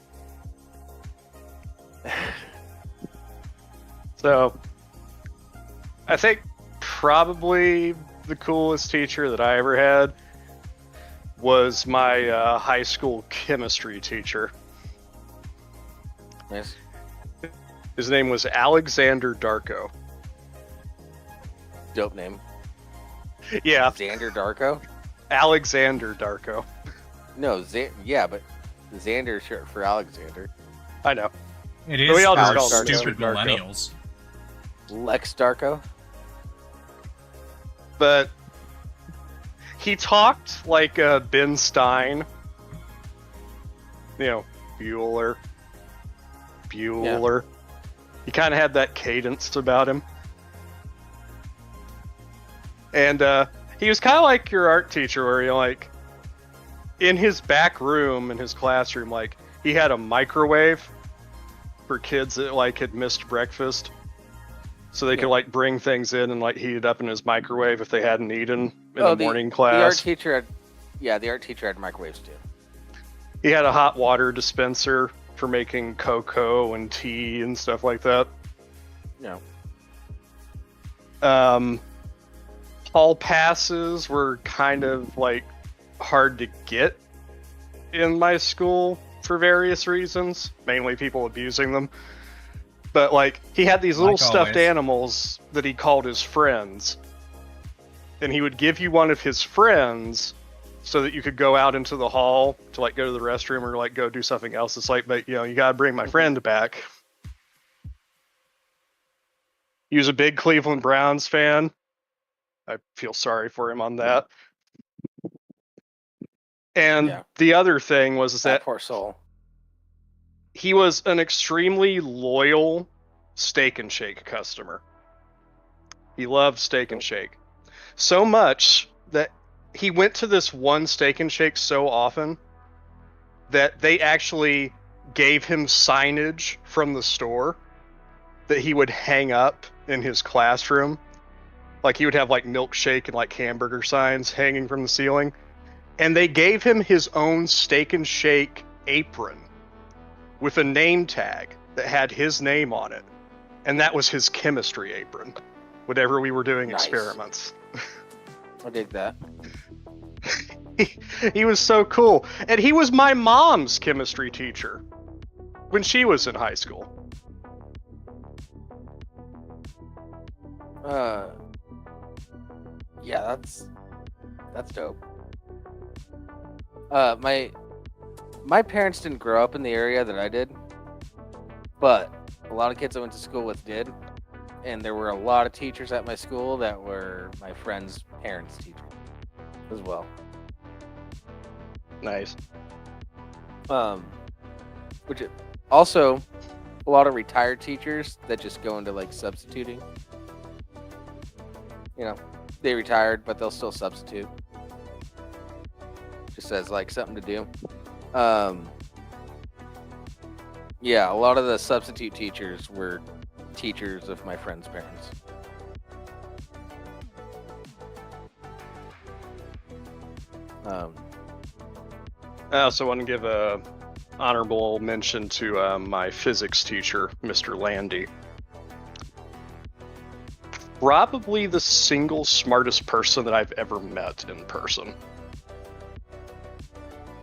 So, I think probably the coolest teacher that I ever had was my high school chemistry teacher. Yes. His name was Alexander Darko. Dope name. Yeah, Xander Darko? Alexander Darko. No, yeah, but Xander is short for Alexander. I know. It But we is all just for call him stupid Darko. millennials. Lex Darko? But he talked like Ben Stein. You know, Bueller. He kind of had that cadence about him. And he was kind of like your art teacher, where you're like, in his back room, in his classroom, like, he had a microwave for kids that like had missed breakfast. So they could like bring things in and like heat it up in his microwave if they hadn't eaten in the morning class. The art teacher had microwaves too. He had a hot water dispenser for making cocoa and tea and stuff like that. No. Hall passes were kind of like hard to get in my school for various reasons, mainly people abusing them. But like, he had these little Like stuffed always. animals that he called his friends, and he would give you one of his friends so that you could go out into the hall to like go to the restroom or like go do something else. It's like, but you know, you gotta bring my friend back. He was a big Cleveland Browns fan. I feel sorry for him on that. And Yeah. the other thing was That that poor soul. he was an extremely loyal Steak and Shake customer. He loved Steak and Shake. So much that he went to this one Steak and Shake so often that they actually gave him signage from the store that he would hang up in his classroom. Like, he would have like milkshake and like hamburger signs hanging from the ceiling. And they gave him his own Steak and Shake apron with a name tag that had his name on it. And that was his chemistry apron, whenever we were doing Nice. experiments. I dig that. He was so cool. And he was my mom's chemistry teacher when she was in high school. Yeah, that's dope. My parents didn't grow up in the area that I did, but a lot of kids I went to school with did, and there were a lot of teachers at my school that were my friends' parents' teachers as well. Nice. Which also a lot of retired teachers that just go into like substituting. You know, they retired, but they'll still substitute. Just as like something to do. Yeah, a lot of the substitute teachers were teachers of my friends' parents. I also want to give a honorable mention to my physics teacher, Mr. Landy. Probably the single smartest person that I've ever met in person.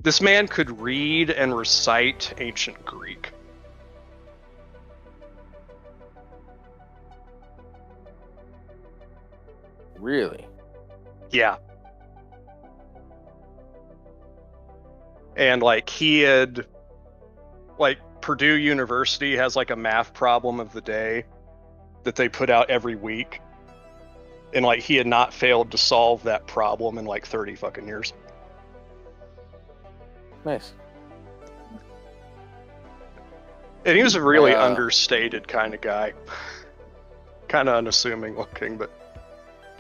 This man could read and recite ancient Greek. Really? Yeah. And like he had, like Purdue University has like a math problem of the day that they put out every week. And like he had not failed to solve that problem in like 30 fucking years. Nice. And he was a really understated kind of guy. Kind of unassuming looking, but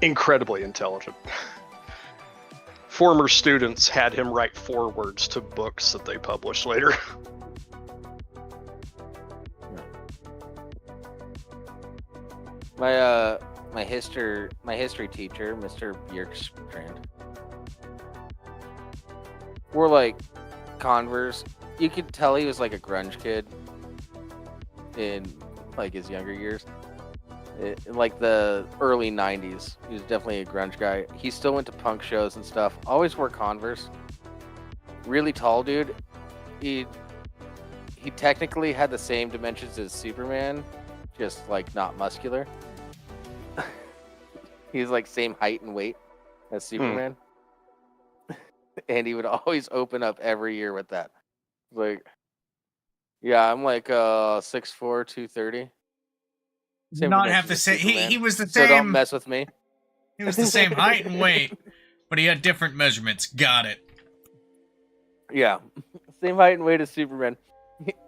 incredibly intelligent. Former students had him write forewords to books that they published later. My history teacher, Mr. Bjerkstrand, wore like Converse. You could tell he was like a grunge kid in like his younger years. In like the early 90s. He was definitely a grunge guy. He still went to punk shows and stuff. Always wore Converse. Really tall dude. He technically had the same dimensions as Superman, just like not muscular. He's like same height and weight as Superman. And he would always open up every year with that. Like, yeah, I'm like 6'4", 230. Not have the same. He was the same. So don't same. mess with me. He was the same height and weight, but he had different measurements. Got it. Yeah, same height and weight as Superman.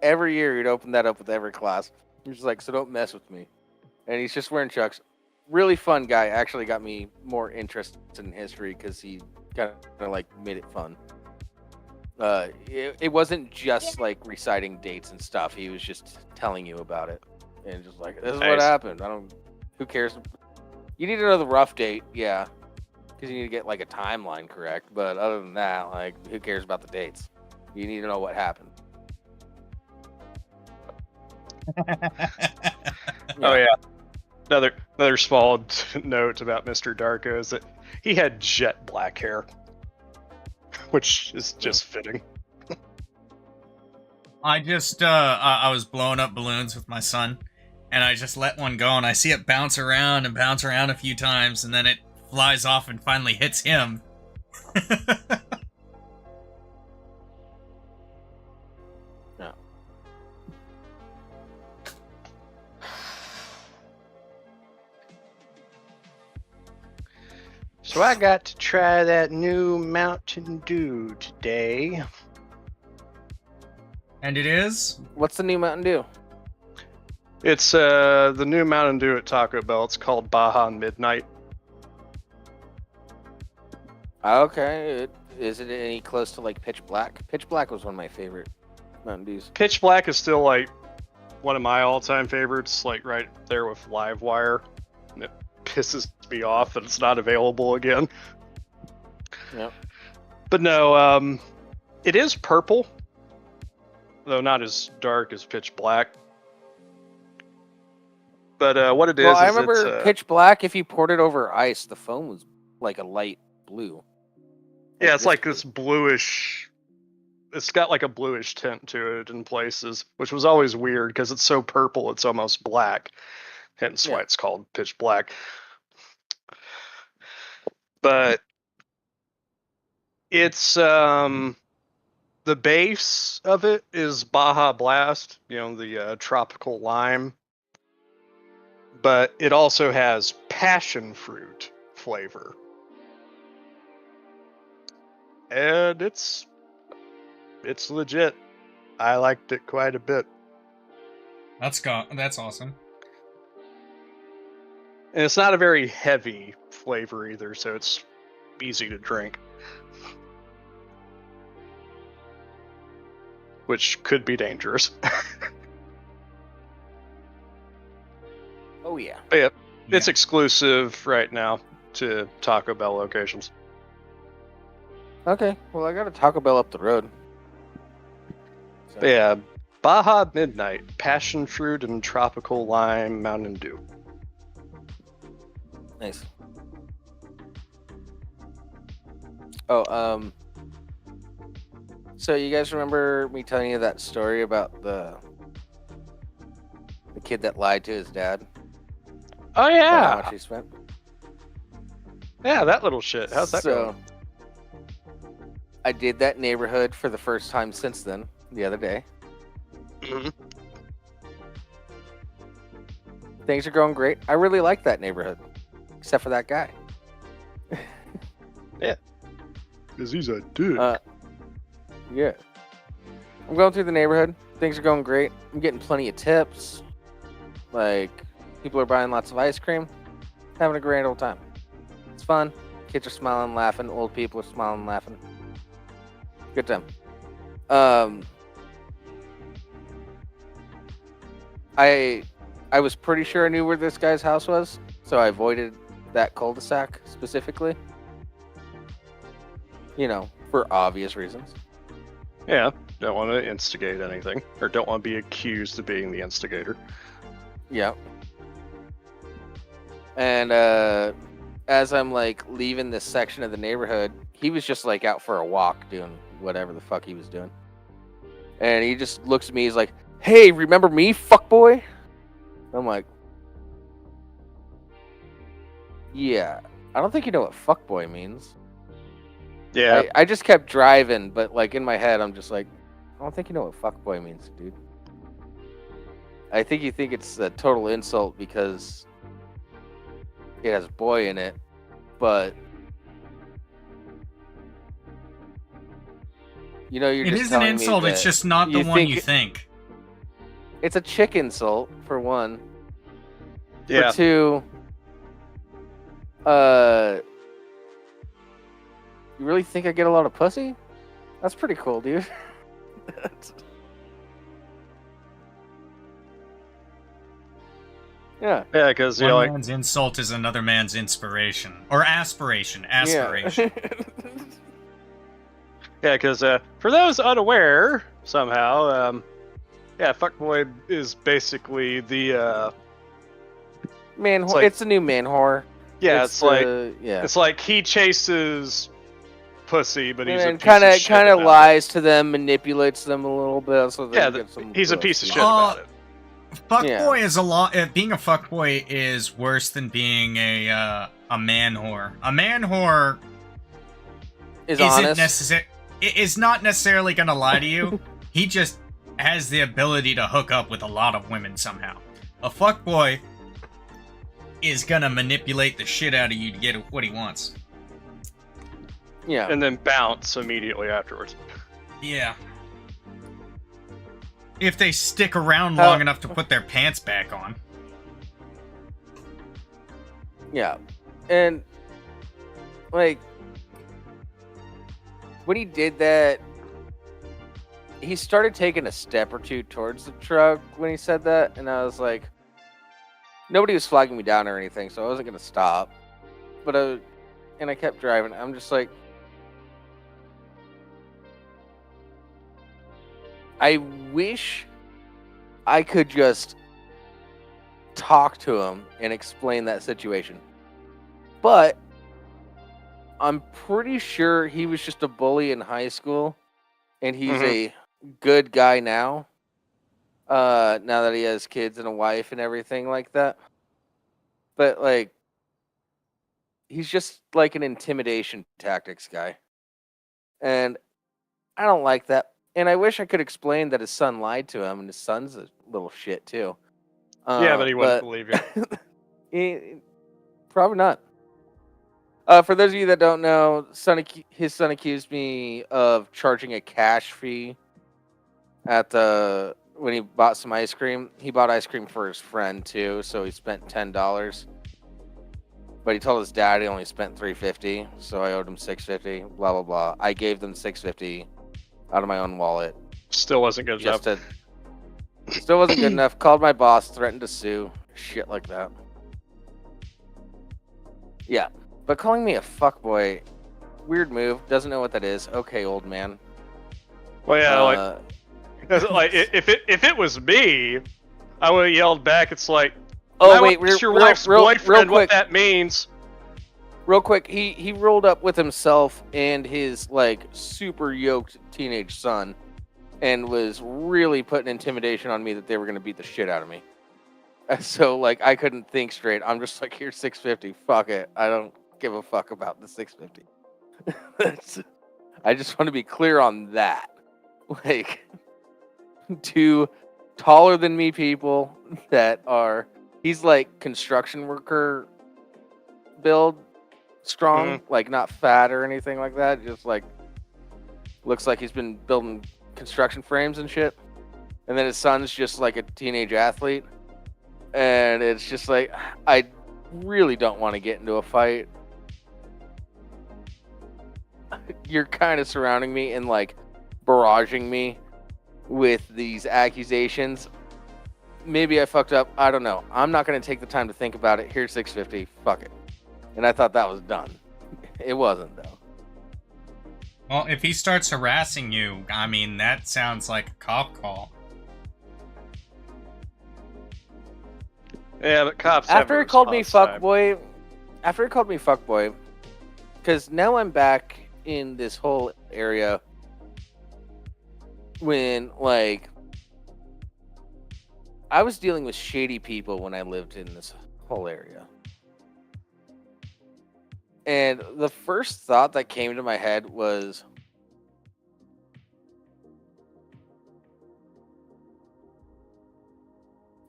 Every year he'd open that up with every class. He's just like, so don't mess with me. And he's just wearing Chucks. Really fun guy. Actually got me more interested in history because he kind of like made it fun. It wasn't just like reciting dates and stuff. He was just telling you about it. And just like, this is what happened. Who cares? You need to know the rough date, yeah. Because you need to get like a timeline correct. But other than that, like, who cares about the dates? You need to know what happened. Oh yeah. Another small note about Mr. Darko is that he had jet black hair, which is just fitting. I just I was blowing up balloons with my son, and I just let one go, and I see it bounce around a few times, and then it flies off and finally hits him. Yeah. So I got to try that new Mountain Dew today. And it is? What's the new Mountain Dew? It's the new Mountain Dew at Taco Bell. It's called Baja Midnight. Okay. Is it any close to like Pitch Black? Pitch Black was one of my favorite Mountain Dews. Pitch Black is still like one of my all-time favorites, like right there with Livewire. And it pisses me off that it's not available again. Yep. But no, it is purple, though not as dark as Pitch Black. But what it is, I remember Pitch Black. If you poured it over ice, the foam was like a light blue. Yeah, it's like this bluish. It's got like a bluish tint to it in places, which was always weird because it's so purple, it's almost black. Hence why it's called Pitch Black. But it's the base of it is Baja Blast, the tropical lime. But it also has passion fruit flavor. And it's legit. I liked it quite a bit. That's awesome. And it's not a very heavy flavor either, so it's easy to drink. Which could be dangerous. Oh yeah. But yeah, it's Yeah. exclusive right now to Taco Bell locations. Okay. Well, I got a Taco Bell up the road. So, But yeah, Baja Midnight, passion fruit and tropical lime Mountain Dew. Nice. Oh, so you guys remember me telling you that story about the kid that lied to his dad Oh about how yeah, much he spent? yeah, that little shit. How's that going? I did that neighborhood for the first time since then, the other day. Mhm. Things are going great. I really like that neighborhood, except for that guy. Because he's a dude. Yeah. I'm going through the neighborhood. Things are going great. I'm getting plenty of tips. Like, people are buying lots of ice cream. Having a grand old time. It's fun. Kids are smiling, laughing. Old people are smiling, laughing. Good time. I was pretty sure I knew where this guy's house was, so I avoided that cul-de-sac specifically. You know, for obvious reasons. Yeah, don't want to instigate anything, or don't want to be accused of being the instigator. Yeah. And as I'm like leaving this section of the neighborhood, he was just like out for a walk doing whatever the fuck he was doing. And he just looks at me, he's like, "Hey, remember me, fuckboy?" I'm like, "Yeah, I don't think you know what fuckboy means." Yeah, I just kept driving, but like in my head, I'm just like, I don't think you know what fuckboy means, dude. I think you think it's a total insult because it has boy in it, but you know, you're It just is an telling me insult. It's that just not the you one think you think. it's a chick insult for one. yeah. For two, you really think I get a lot of pussy? That's pretty cool, dude. Yeah. Yeah, because you One know, like, man's insult is another man's inspiration. Or aspiration. Aspiration. yeah, because for those unaware, somehow, yeah, fuckboy is basically the Man, It's like- it's a new man whore. yeah, it's like yeah. it's like he chases pussy, but he's And a piece of shit kind of about lies to them, manipulates them a little bit, so it. they Yeah, get some. he's a piece of pussy. shit about it. Fuckboy is a lot. Being a fuckboy is worse than being a man whore. A man whore Is isn't honest. necessary. Is not necessarily gonna lie to you. He just has the ability to hook up with a lot of women somehow. A fuckboy is gonna manipulate the shit out of you to get what he wants. Yeah. And then bounce immediately afterwards. Yeah. If they stick around How- long enough to put their pants back on. Yeah. And like when he did that, he started taking a step or two towards the truck when he said that, and I was like, nobody was flagging me down or anything, so I wasn't gonna stop. But I kept driving. I'm just like, I wish I could just talk to him and explain that situation. But I'm pretty sure he was just a bully in high school, and he's a good guy now. Now that he has kids and a wife and everything like that. But like, he's just like an intimidation tactics guy, and I don't like that. And I wish I could explain that his son lied to him, and his son's a little shit too. Yeah, but he wouldn't believe you. Probably not. For those of you that don't know, his son accused me of charging a cash fee when he bought some ice cream. He bought ice cream for his friend too, so he spent $10. But he told his dad he only spent $3.50, so I owed him $6.50. Blah blah blah. I gave them $6.50 out of my own wallet. Still wasn't good enough. Still wasn't good enough. Called my boss, threatened to sue, shit like that. Yeah, but calling me a fuckboy, weird move. Doesn't know what that is. Okay, old man. Well, yeah, if it was me, I would have yelled back. It's like, oh wait, your wife's boyfriend. Real quick, what that means? Real quick, he rolled up with himself and his like super yoked teenage son, and was really putting intimidation on me that they were gonna beat the shit out of me. So like I couldn't think straight. I'm just like, here's 650. Fuck it. I don't give a fuck about the 650. I just want to be clear on that. Like, two taller than me people that are, he's like construction worker build, strong, like not fat or anything like that. Just like looks like he's been building construction frames and shit. And then his son's just like a teenage athlete. And it's just like, I really don't want to get into a fight. You're kind of surrounding me and like barraging me with these accusations. Maybe I fucked up. I don't know. I'm not going to take the time to think about it. Here's 650. Fuck it. And I thought that was done. It wasn't, though. Well, if he starts harassing you, I mean, that sounds like a cop call. Yeah, but cops. After he called me fuckboy, because now I'm back in this whole area when, like, I was dealing with shady people when I lived in this whole area. And the first thought that came to my head was,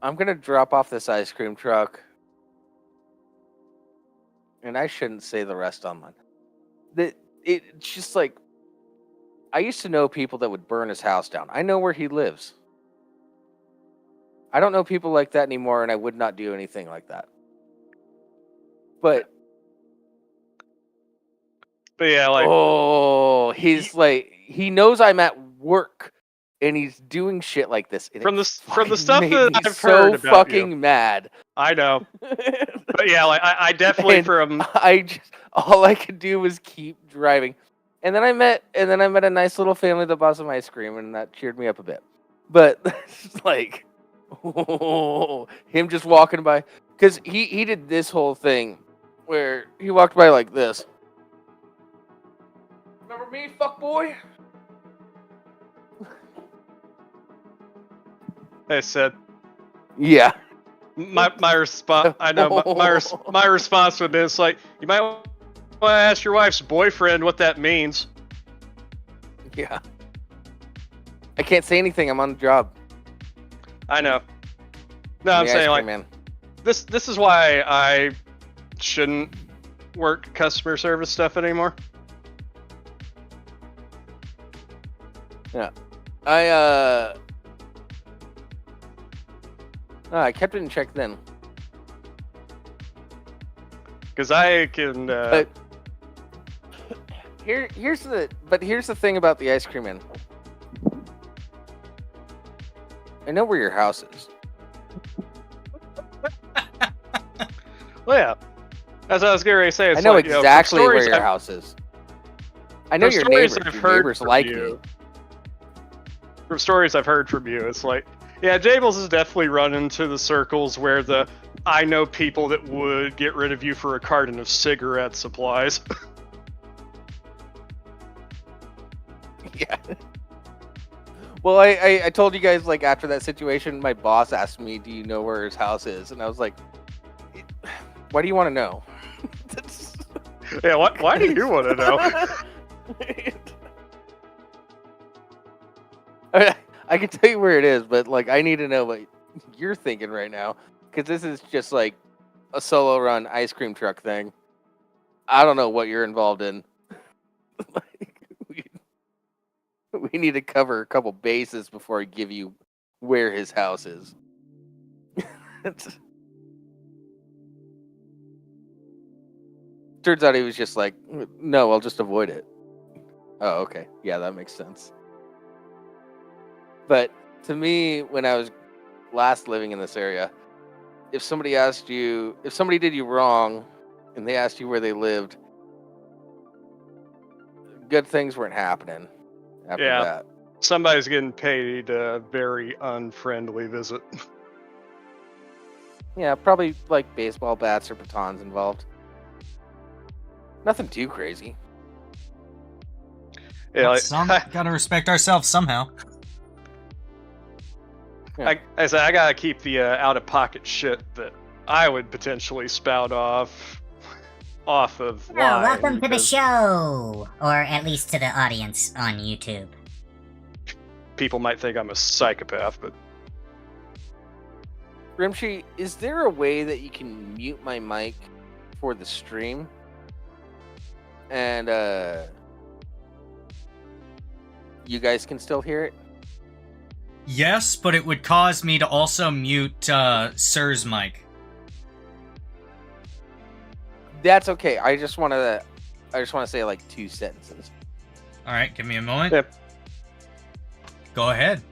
I'm going to drop off this ice cream truck. And I shouldn't say the rest online. It's just like, I used to know people that would burn his house down. I know where he lives. I don't know people like that anymore, and I would not do anything like that. But yeah, like, oh, he's like, he knows I'm at work, and he's doing shit like this. From the stuff that I've so heard about fucking you. mad. I know, but yeah, like I definitely all I could do was keep driving, and then I met a nice little family that bought some ice cream, and that cheered me up a bit. But it's like, him just walking by, because he did this whole thing where he walked by like this. Remember me, fuckboy? I said, yeah. My response. I know my response would be, it's like, you might want to ask your wife's boyfriend what that means. Yeah. I can't say anything. I'm on the job. I know. No, I'm saying, like, man. This is why I shouldn't work customer service stuff anymore. Yeah. I kept it in check then. Because I can. But here's the thing about the ice cream man. I know where your house is. Well, yeah. As I was getting ready to say, it's I know like, exactly where your house is. I know your neighbors. I've Your heard neighbors from like you. me. From stories I've heard from you, it's like, yeah, Jables has definitely run into the circles where I know people that would get rid of you for a carton of cigarette supplies. Yeah. Well, I told you guys, like, after that situation, my boss asked me, do you know where his house is? And I was like, why do you want to know? Yeah, why do you want to know? I can tell you where it is, but, like, I need to know what you're thinking right now. Because this is just, like, a solo run ice cream truck thing. I don't know what you're involved in. Like, we need to cover a couple bases before I give you where his house is. Turns out he was just like, no, I'll just avoid it. Oh, okay. Yeah, that makes sense. But to me, when I was last living in this area, if somebody did you wrong, and they asked you where they lived, good things weren't happening after Yeah. that. Somebody's getting paid a very unfriendly visit. Yeah, probably like baseball bats or batons involved. Nothing too crazy. Yeah, Gotta respect ourselves somehow. I said I gotta keep the out-of-pocket shit that I would potentially spout off of Oh, line. welcome to the show! Or at least to the audience on YouTube. People might think I'm a psychopath, but Rimshee, is there a way that you can mute my mic for the stream? And you guys can still hear it? Yes, but it would cause me to also mute Sir's mic. That's okay. I just want to say like 2 sentences. All right, give me a moment. Yep. Go ahead.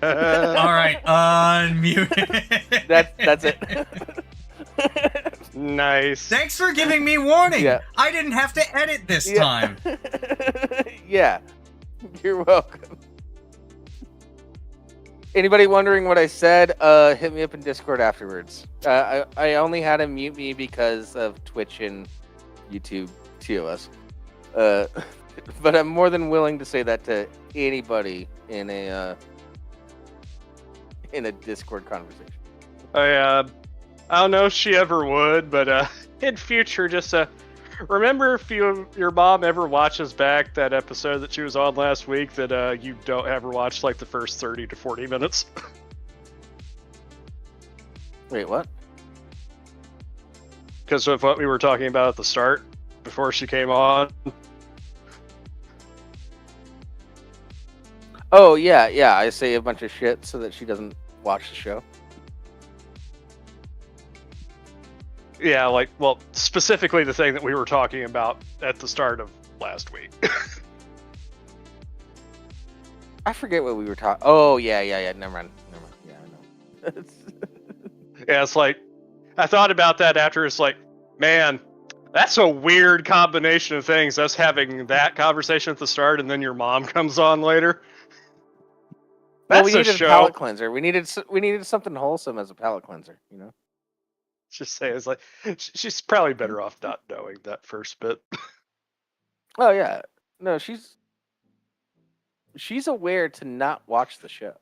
All right, unmute. That's it. nice. Thanks for giving me warning. Yeah. I didn't have to edit this Yeah. time. Yeah. You're welcome. Anybody wondering what I said? Hit me up in Discord afterwards. I only had him mute me because of Twitch and YouTube TOS. But I'm more than willing to say that to anybody in a Discord conversation. I don't know if she ever would, but in future, just remember if your mom ever watches back that episode that she was on last week, that you don't have her watch like the first 30 to 40 minutes. Wait, what? Because of what we were talking about at the start, before she came on. Oh, yeah. I say a bunch of shit so that she doesn't watch the show. Yeah, like, well, specifically the thing that we were talking about at the start of last week. I forget what we were talking. Oh, yeah. Never mind. Yeah, I know. Yeah, it's like, I thought about that after. It's like, man, that's a weird combination of things. Us having that conversation at the start, and then your mom comes on later. Well, That's we needed a show. palate cleanser. We needed something wholesome as a palate cleanser, you know. Just say it's like she's probably better off not knowing that first bit. Oh yeah, no, she's aware to not watch the show.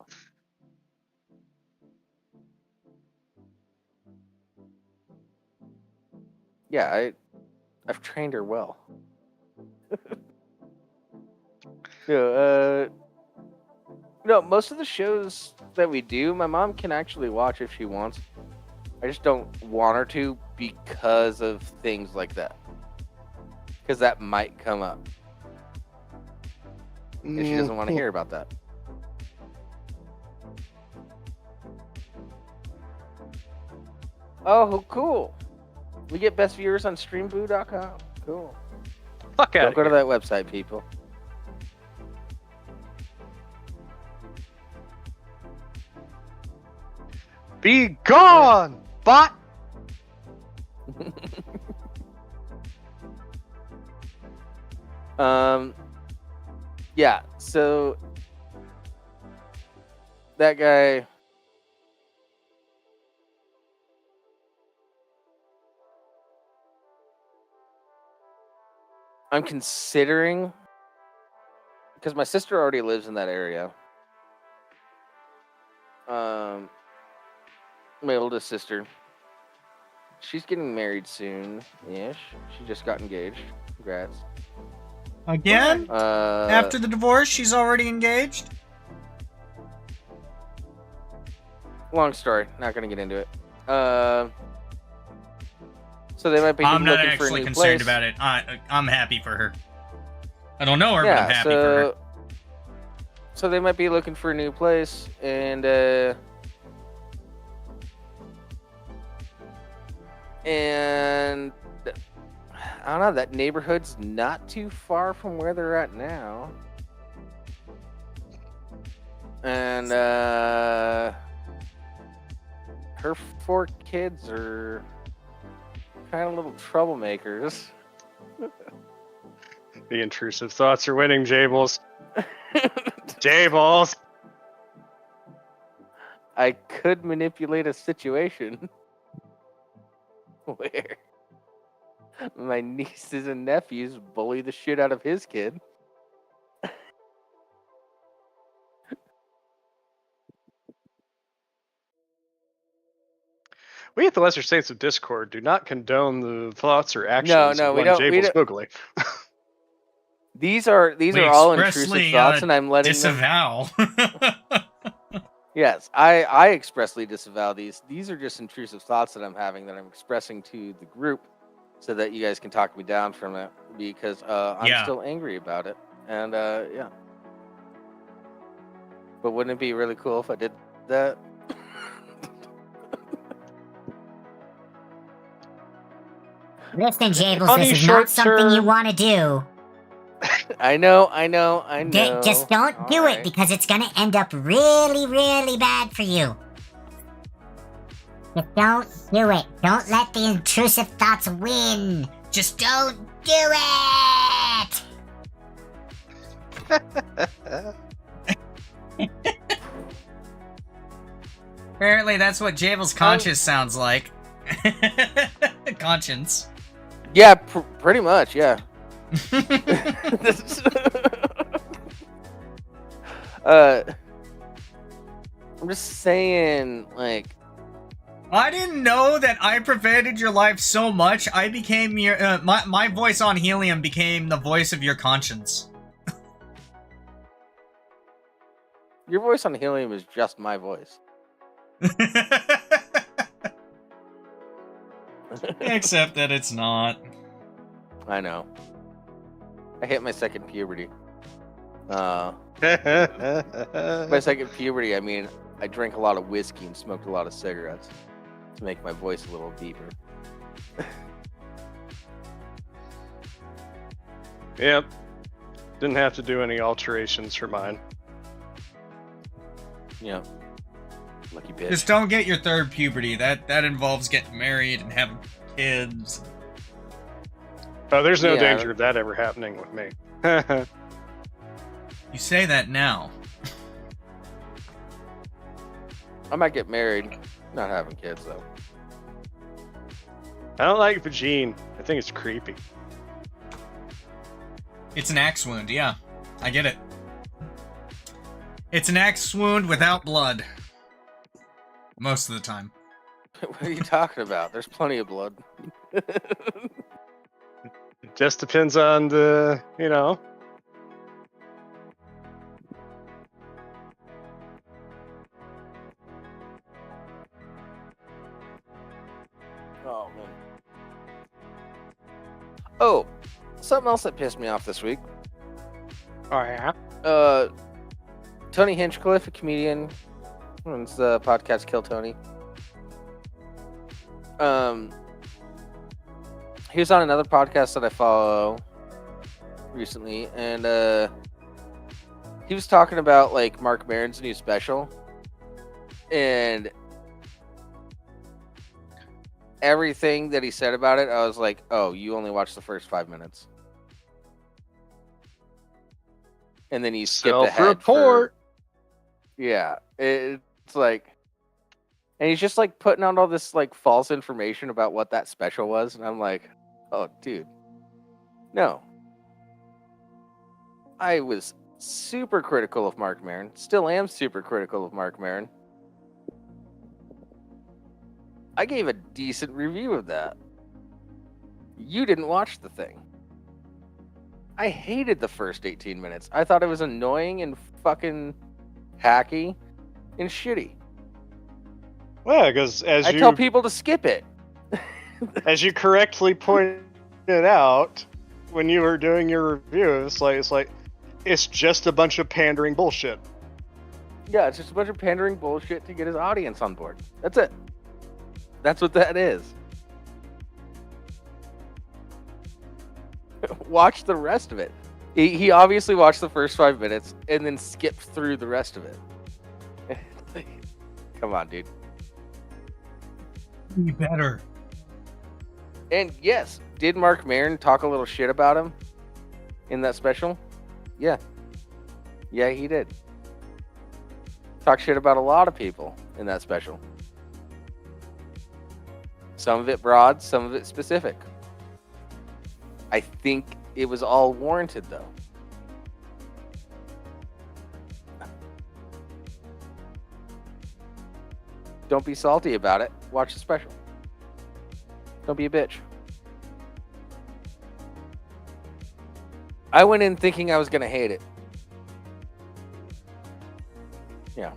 Yeah, I've trained her well. No, most of the shows that we do, my mom can actually watch if she wants. I just don't want her to because of things like that. Because that might come up. And she doesn't want to hear about that. Oh, cool. We get best viewers on streamboo.com. Cool. Fuck out. Don't go to that website, people. Be gone, bot. Yeah, so that guy, I'm considering, because my sister already lives in that area. My oldest sister, she's getting married soon-ish. She just got engaged. Congrats. Again? After the divorce, she's already engaged? Long story. Not gonna get into it. So they might be I'm not looking for a actually new concerned place. about it. I'm happy for her. I don't know her, but Yeah, I'm happy for her. So they might be looking for a new place, and I don't know. That neighborhood's not too far from where they're at now. And her 4 kids are kind of little troublemakers. The intrusive thoughts are winning, Jables. Jables! I could manipulate a situation where my nieces and nephews bully the shit out of his kid. We at the Lesser Saints of Discord do not condone the thoughts or actions No, of we one don't- we Jables don't- Boogly. These are all intrusive thoughts, and I'm letting them. disavow. Yes, I expressly disavow these. These are just intrusive thoughts that I'm having that I'm expressing to the group, so that you guys can talk me down from it, because I'm still angry about it, and yeah. But wouldn't it be really cool if I did that? Listen, Jables, Funny this is not short something you term. want to do. I know. Just don't do Alright. it, because it's gonna end up really, really bad for you. Just don't do it. Don't let the intrusive thoughts win. Just don't do it! Apparently, that's what Jables' conscience sounds like. Conscience. Yeah, pretty much. Yeah. I'm just saying, like, I didn't know that I prevented your life so much. I became your my voice on Helium became the voice of your conscience. your voice on Helium is just my voice. Except that it's not. I know. I hit my second puberty. By second puberty, I mean I drank a lot of whiskey and smoked a lot of cigarettes to make my voice a little deeper. Yep. Didn't have to do any alterations for mine. Yeah. Lucky bitch. Just don't get your third puberty. That involves getting married and having kids. Oh, there's no Yeah. danger of that ever happening with me. You say that now. I might get married, not having kids though. I don't like vagine. I think it's creepy. It's an axe wound, yeah. I get it. It's an axe wound without blood. Most of the time. What are you talking about? There's plenty of blood. It just depends on the, you know. Oh man. Oh, something else that pissed me off this week. Oh yeah. Tony Hinchcliffe, a comedian, runs the podcast Kill Tony. He was on another podcast that I follow recently, and he was talking about like Mark Maron's new special, and everything that he said about it, I was like, "Oh, you only watched the first 5 minutes," and then he skipped ahead. Self-report. Yeah, it's like, and he's just like putting out all this like false information about what that special was, and I'm like, oh, dude, no. I was super critical of Mark Maron, still am super critical of Mark Maron. I gave a decent review of that. You didn't watch the thing. I hated the first 18 minutes. I thought it was annoying and fucking hacky and shitty. Well, because I tell people to skip it. as you correctly pointed out when you were doing your review, it's just a bunch of pandering bullshit. Yeah, it's just a bunch of pandering bullshit to get his audience on board. That's it. That's what that is. watch the rest of it. He obviously watched the first 5 minutes and then skipped through the rest of it. Come on, dude. Be better. And yes, did Mark Maron talk a little shit about him in that special? Yeah. Yeah, he did. Talk shit about a lot of people in that special. Some of it broad, some of it specific. I think it was all warranted, though. Don't be salty about it. Watch the special. Don't be a bitch. I went in thinking I was going to hate it. Yeah.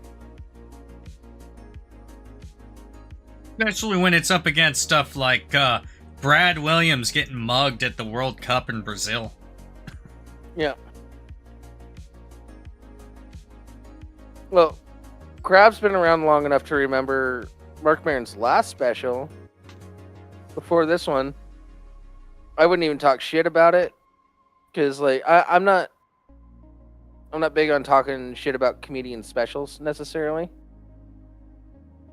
Especially when it's up against stuff like Brad Williams getting mugged at the World Cup in Brazil. Yeah. Well, Crab's been around long enough to remember Mark Maron's last special. Before this one, I wouldn't even talk shit about it, because like I'm not big on talking shit about comedian specials necessarily.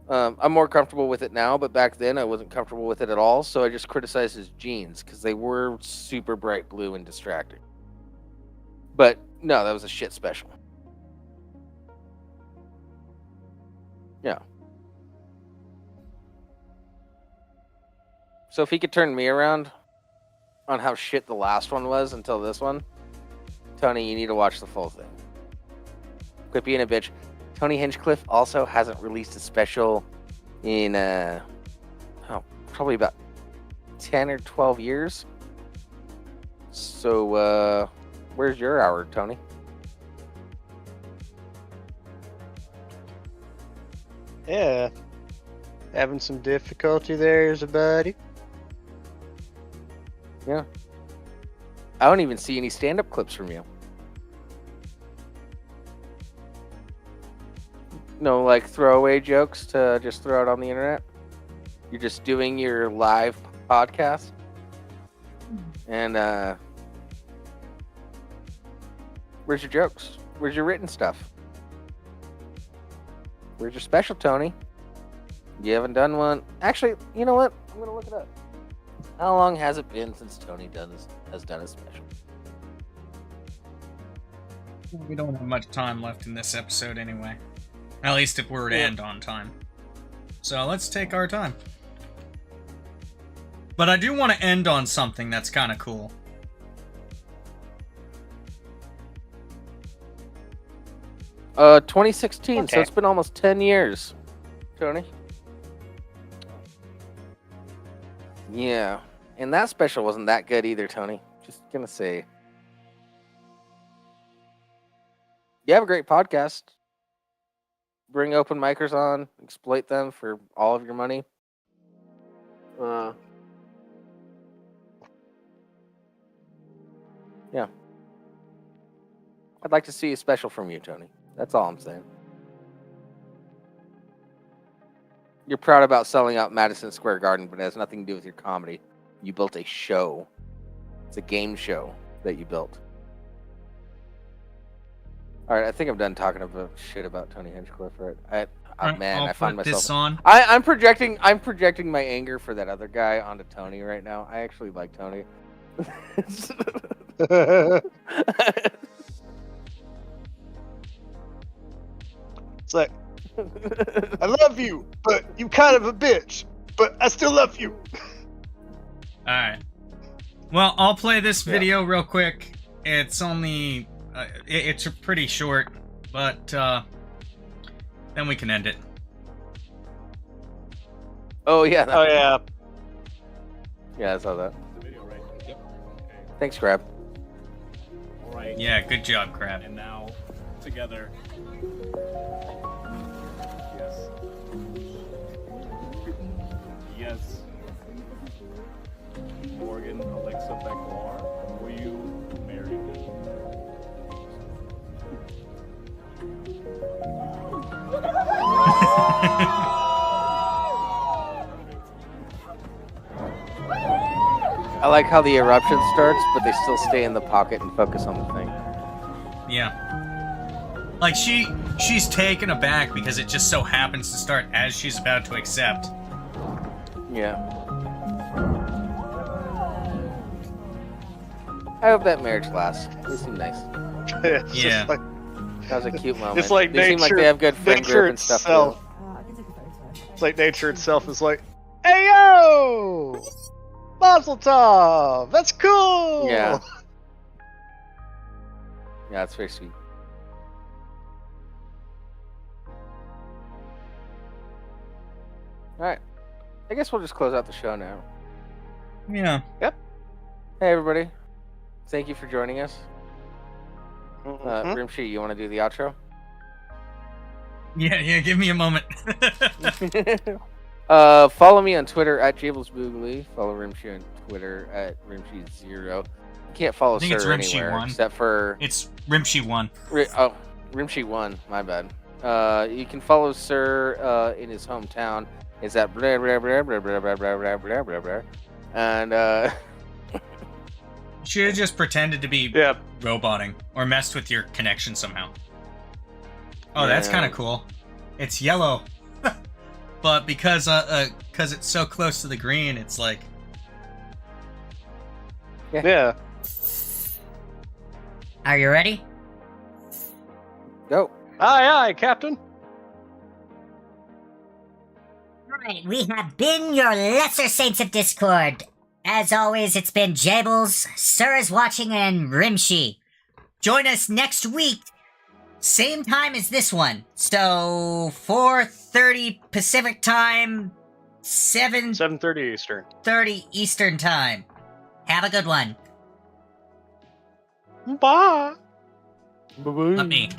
I'm more comfortable with it now, but back then I wasn't comfortable with it at all, so I just criticized his jeans because they were super bright blue and distracting. But no, that was a shit special. Yeah. So if he could turn me around on how shit the last one was until this one, Tony, you need to watch the full thing. Quit being a bitch. Tony Hinchcliffe also hasn't released a special in probably about 10 or 12 years. So where's your hour, Tony? Yeah. Having some difficulty there as a buddy. Yeah. I don't even see any stand-up clips from you. No, like throwaway jokes to just throw out on the internet? You're just doing your live podcast? And, where's your jokes? Where's your written stuff? Where's your special, Tony? You haven't done one. Actually, you know what? I'm going to look it up. How long has it been since Tony has done a special? We don't have much time left in this episode anyway. At least if we're to end on time. So let's take our time. But I do want to end on something that's kind of cool. Uh, 2016, Okay. so it's been almost 10 years. Tony? Yeah. And that special wasn't that good either, Tony. Just gonna say. You have a great podcast. Bring open micers on, exploit them for all of your money. Yeah. I'd like to see a special from you, Tony. That's all I'm saying. You're proud about selling out Madison Square Garden, but it has nothing to do with your comedy. You built a show. It's a game show that you built. All right, I think I'm done talking about shit about Tony Hinchcliffe. Right? I find myself. This on. I'm projecting my anger for that other guy onto Tony right now. I actually like Tony. It's like, I love you, but you kind of a bitch, but I still love you. Alright. Well, I'll play this video real quick. It's only... it's pretty short, but then we can end it. Oh, yeah. Oh, yeah. Yeah, I saw that. The video, right? Yep. Okay. Thanks, Crab. All right. Yeah, good job, Crab. And now, together. Yes. Yes. Morgan Alexa Becklar, will you marry me? I like how the eruption starts, but they still stay in the pocket and focus on the thing. Yeah. Like, she's taken aback because it just so happens to start as she's about to accept. Yeah. I hope that marriage lasts. They seem nice. It's Yeah. just like, That was a cute moment. it's like they seem like nature- they have good friend nature group and stuff itself. too. It's like nature itself is like, hey yo, Mazel Tov, that's cool. Yeah. Yeah, it's very sweet. Alright. I guess we'll just close out the show now. Yeah. Hey everybody. Thank you for joining us. Mhm. Rimshee, you want to do the outro? Yeah, give me a moment. Follow me on Twitter at JablesBoogly. Follow Rimshee on Twitter at Rimshee0. You can't follow I think it's Sir Rimshee anywhere 1. except for It's Rimshee 1. Rimshee1. My bad. You can follow Sir in his hometown. Is that blah blah blah blah blah blah blah blah blah blah blah. And Should have just pretended to be Yeah. roboting or messed with your connection somehow. Oh, that's Yeah. kind of cool. It's yellow, but because it's so close to the green, it's like Yeah. Are you ready? go. Aye, Captain. Alright, we have been your Lesser Saints of Discord. As always, it's been Jables, Sir is watching, and Rimshee. Join us next week, same time as this one. So, 4:30 Pacific time, 7:30 7:30 Eastern. Eastern time. Have a good one. Bye. Bye-bye. not me.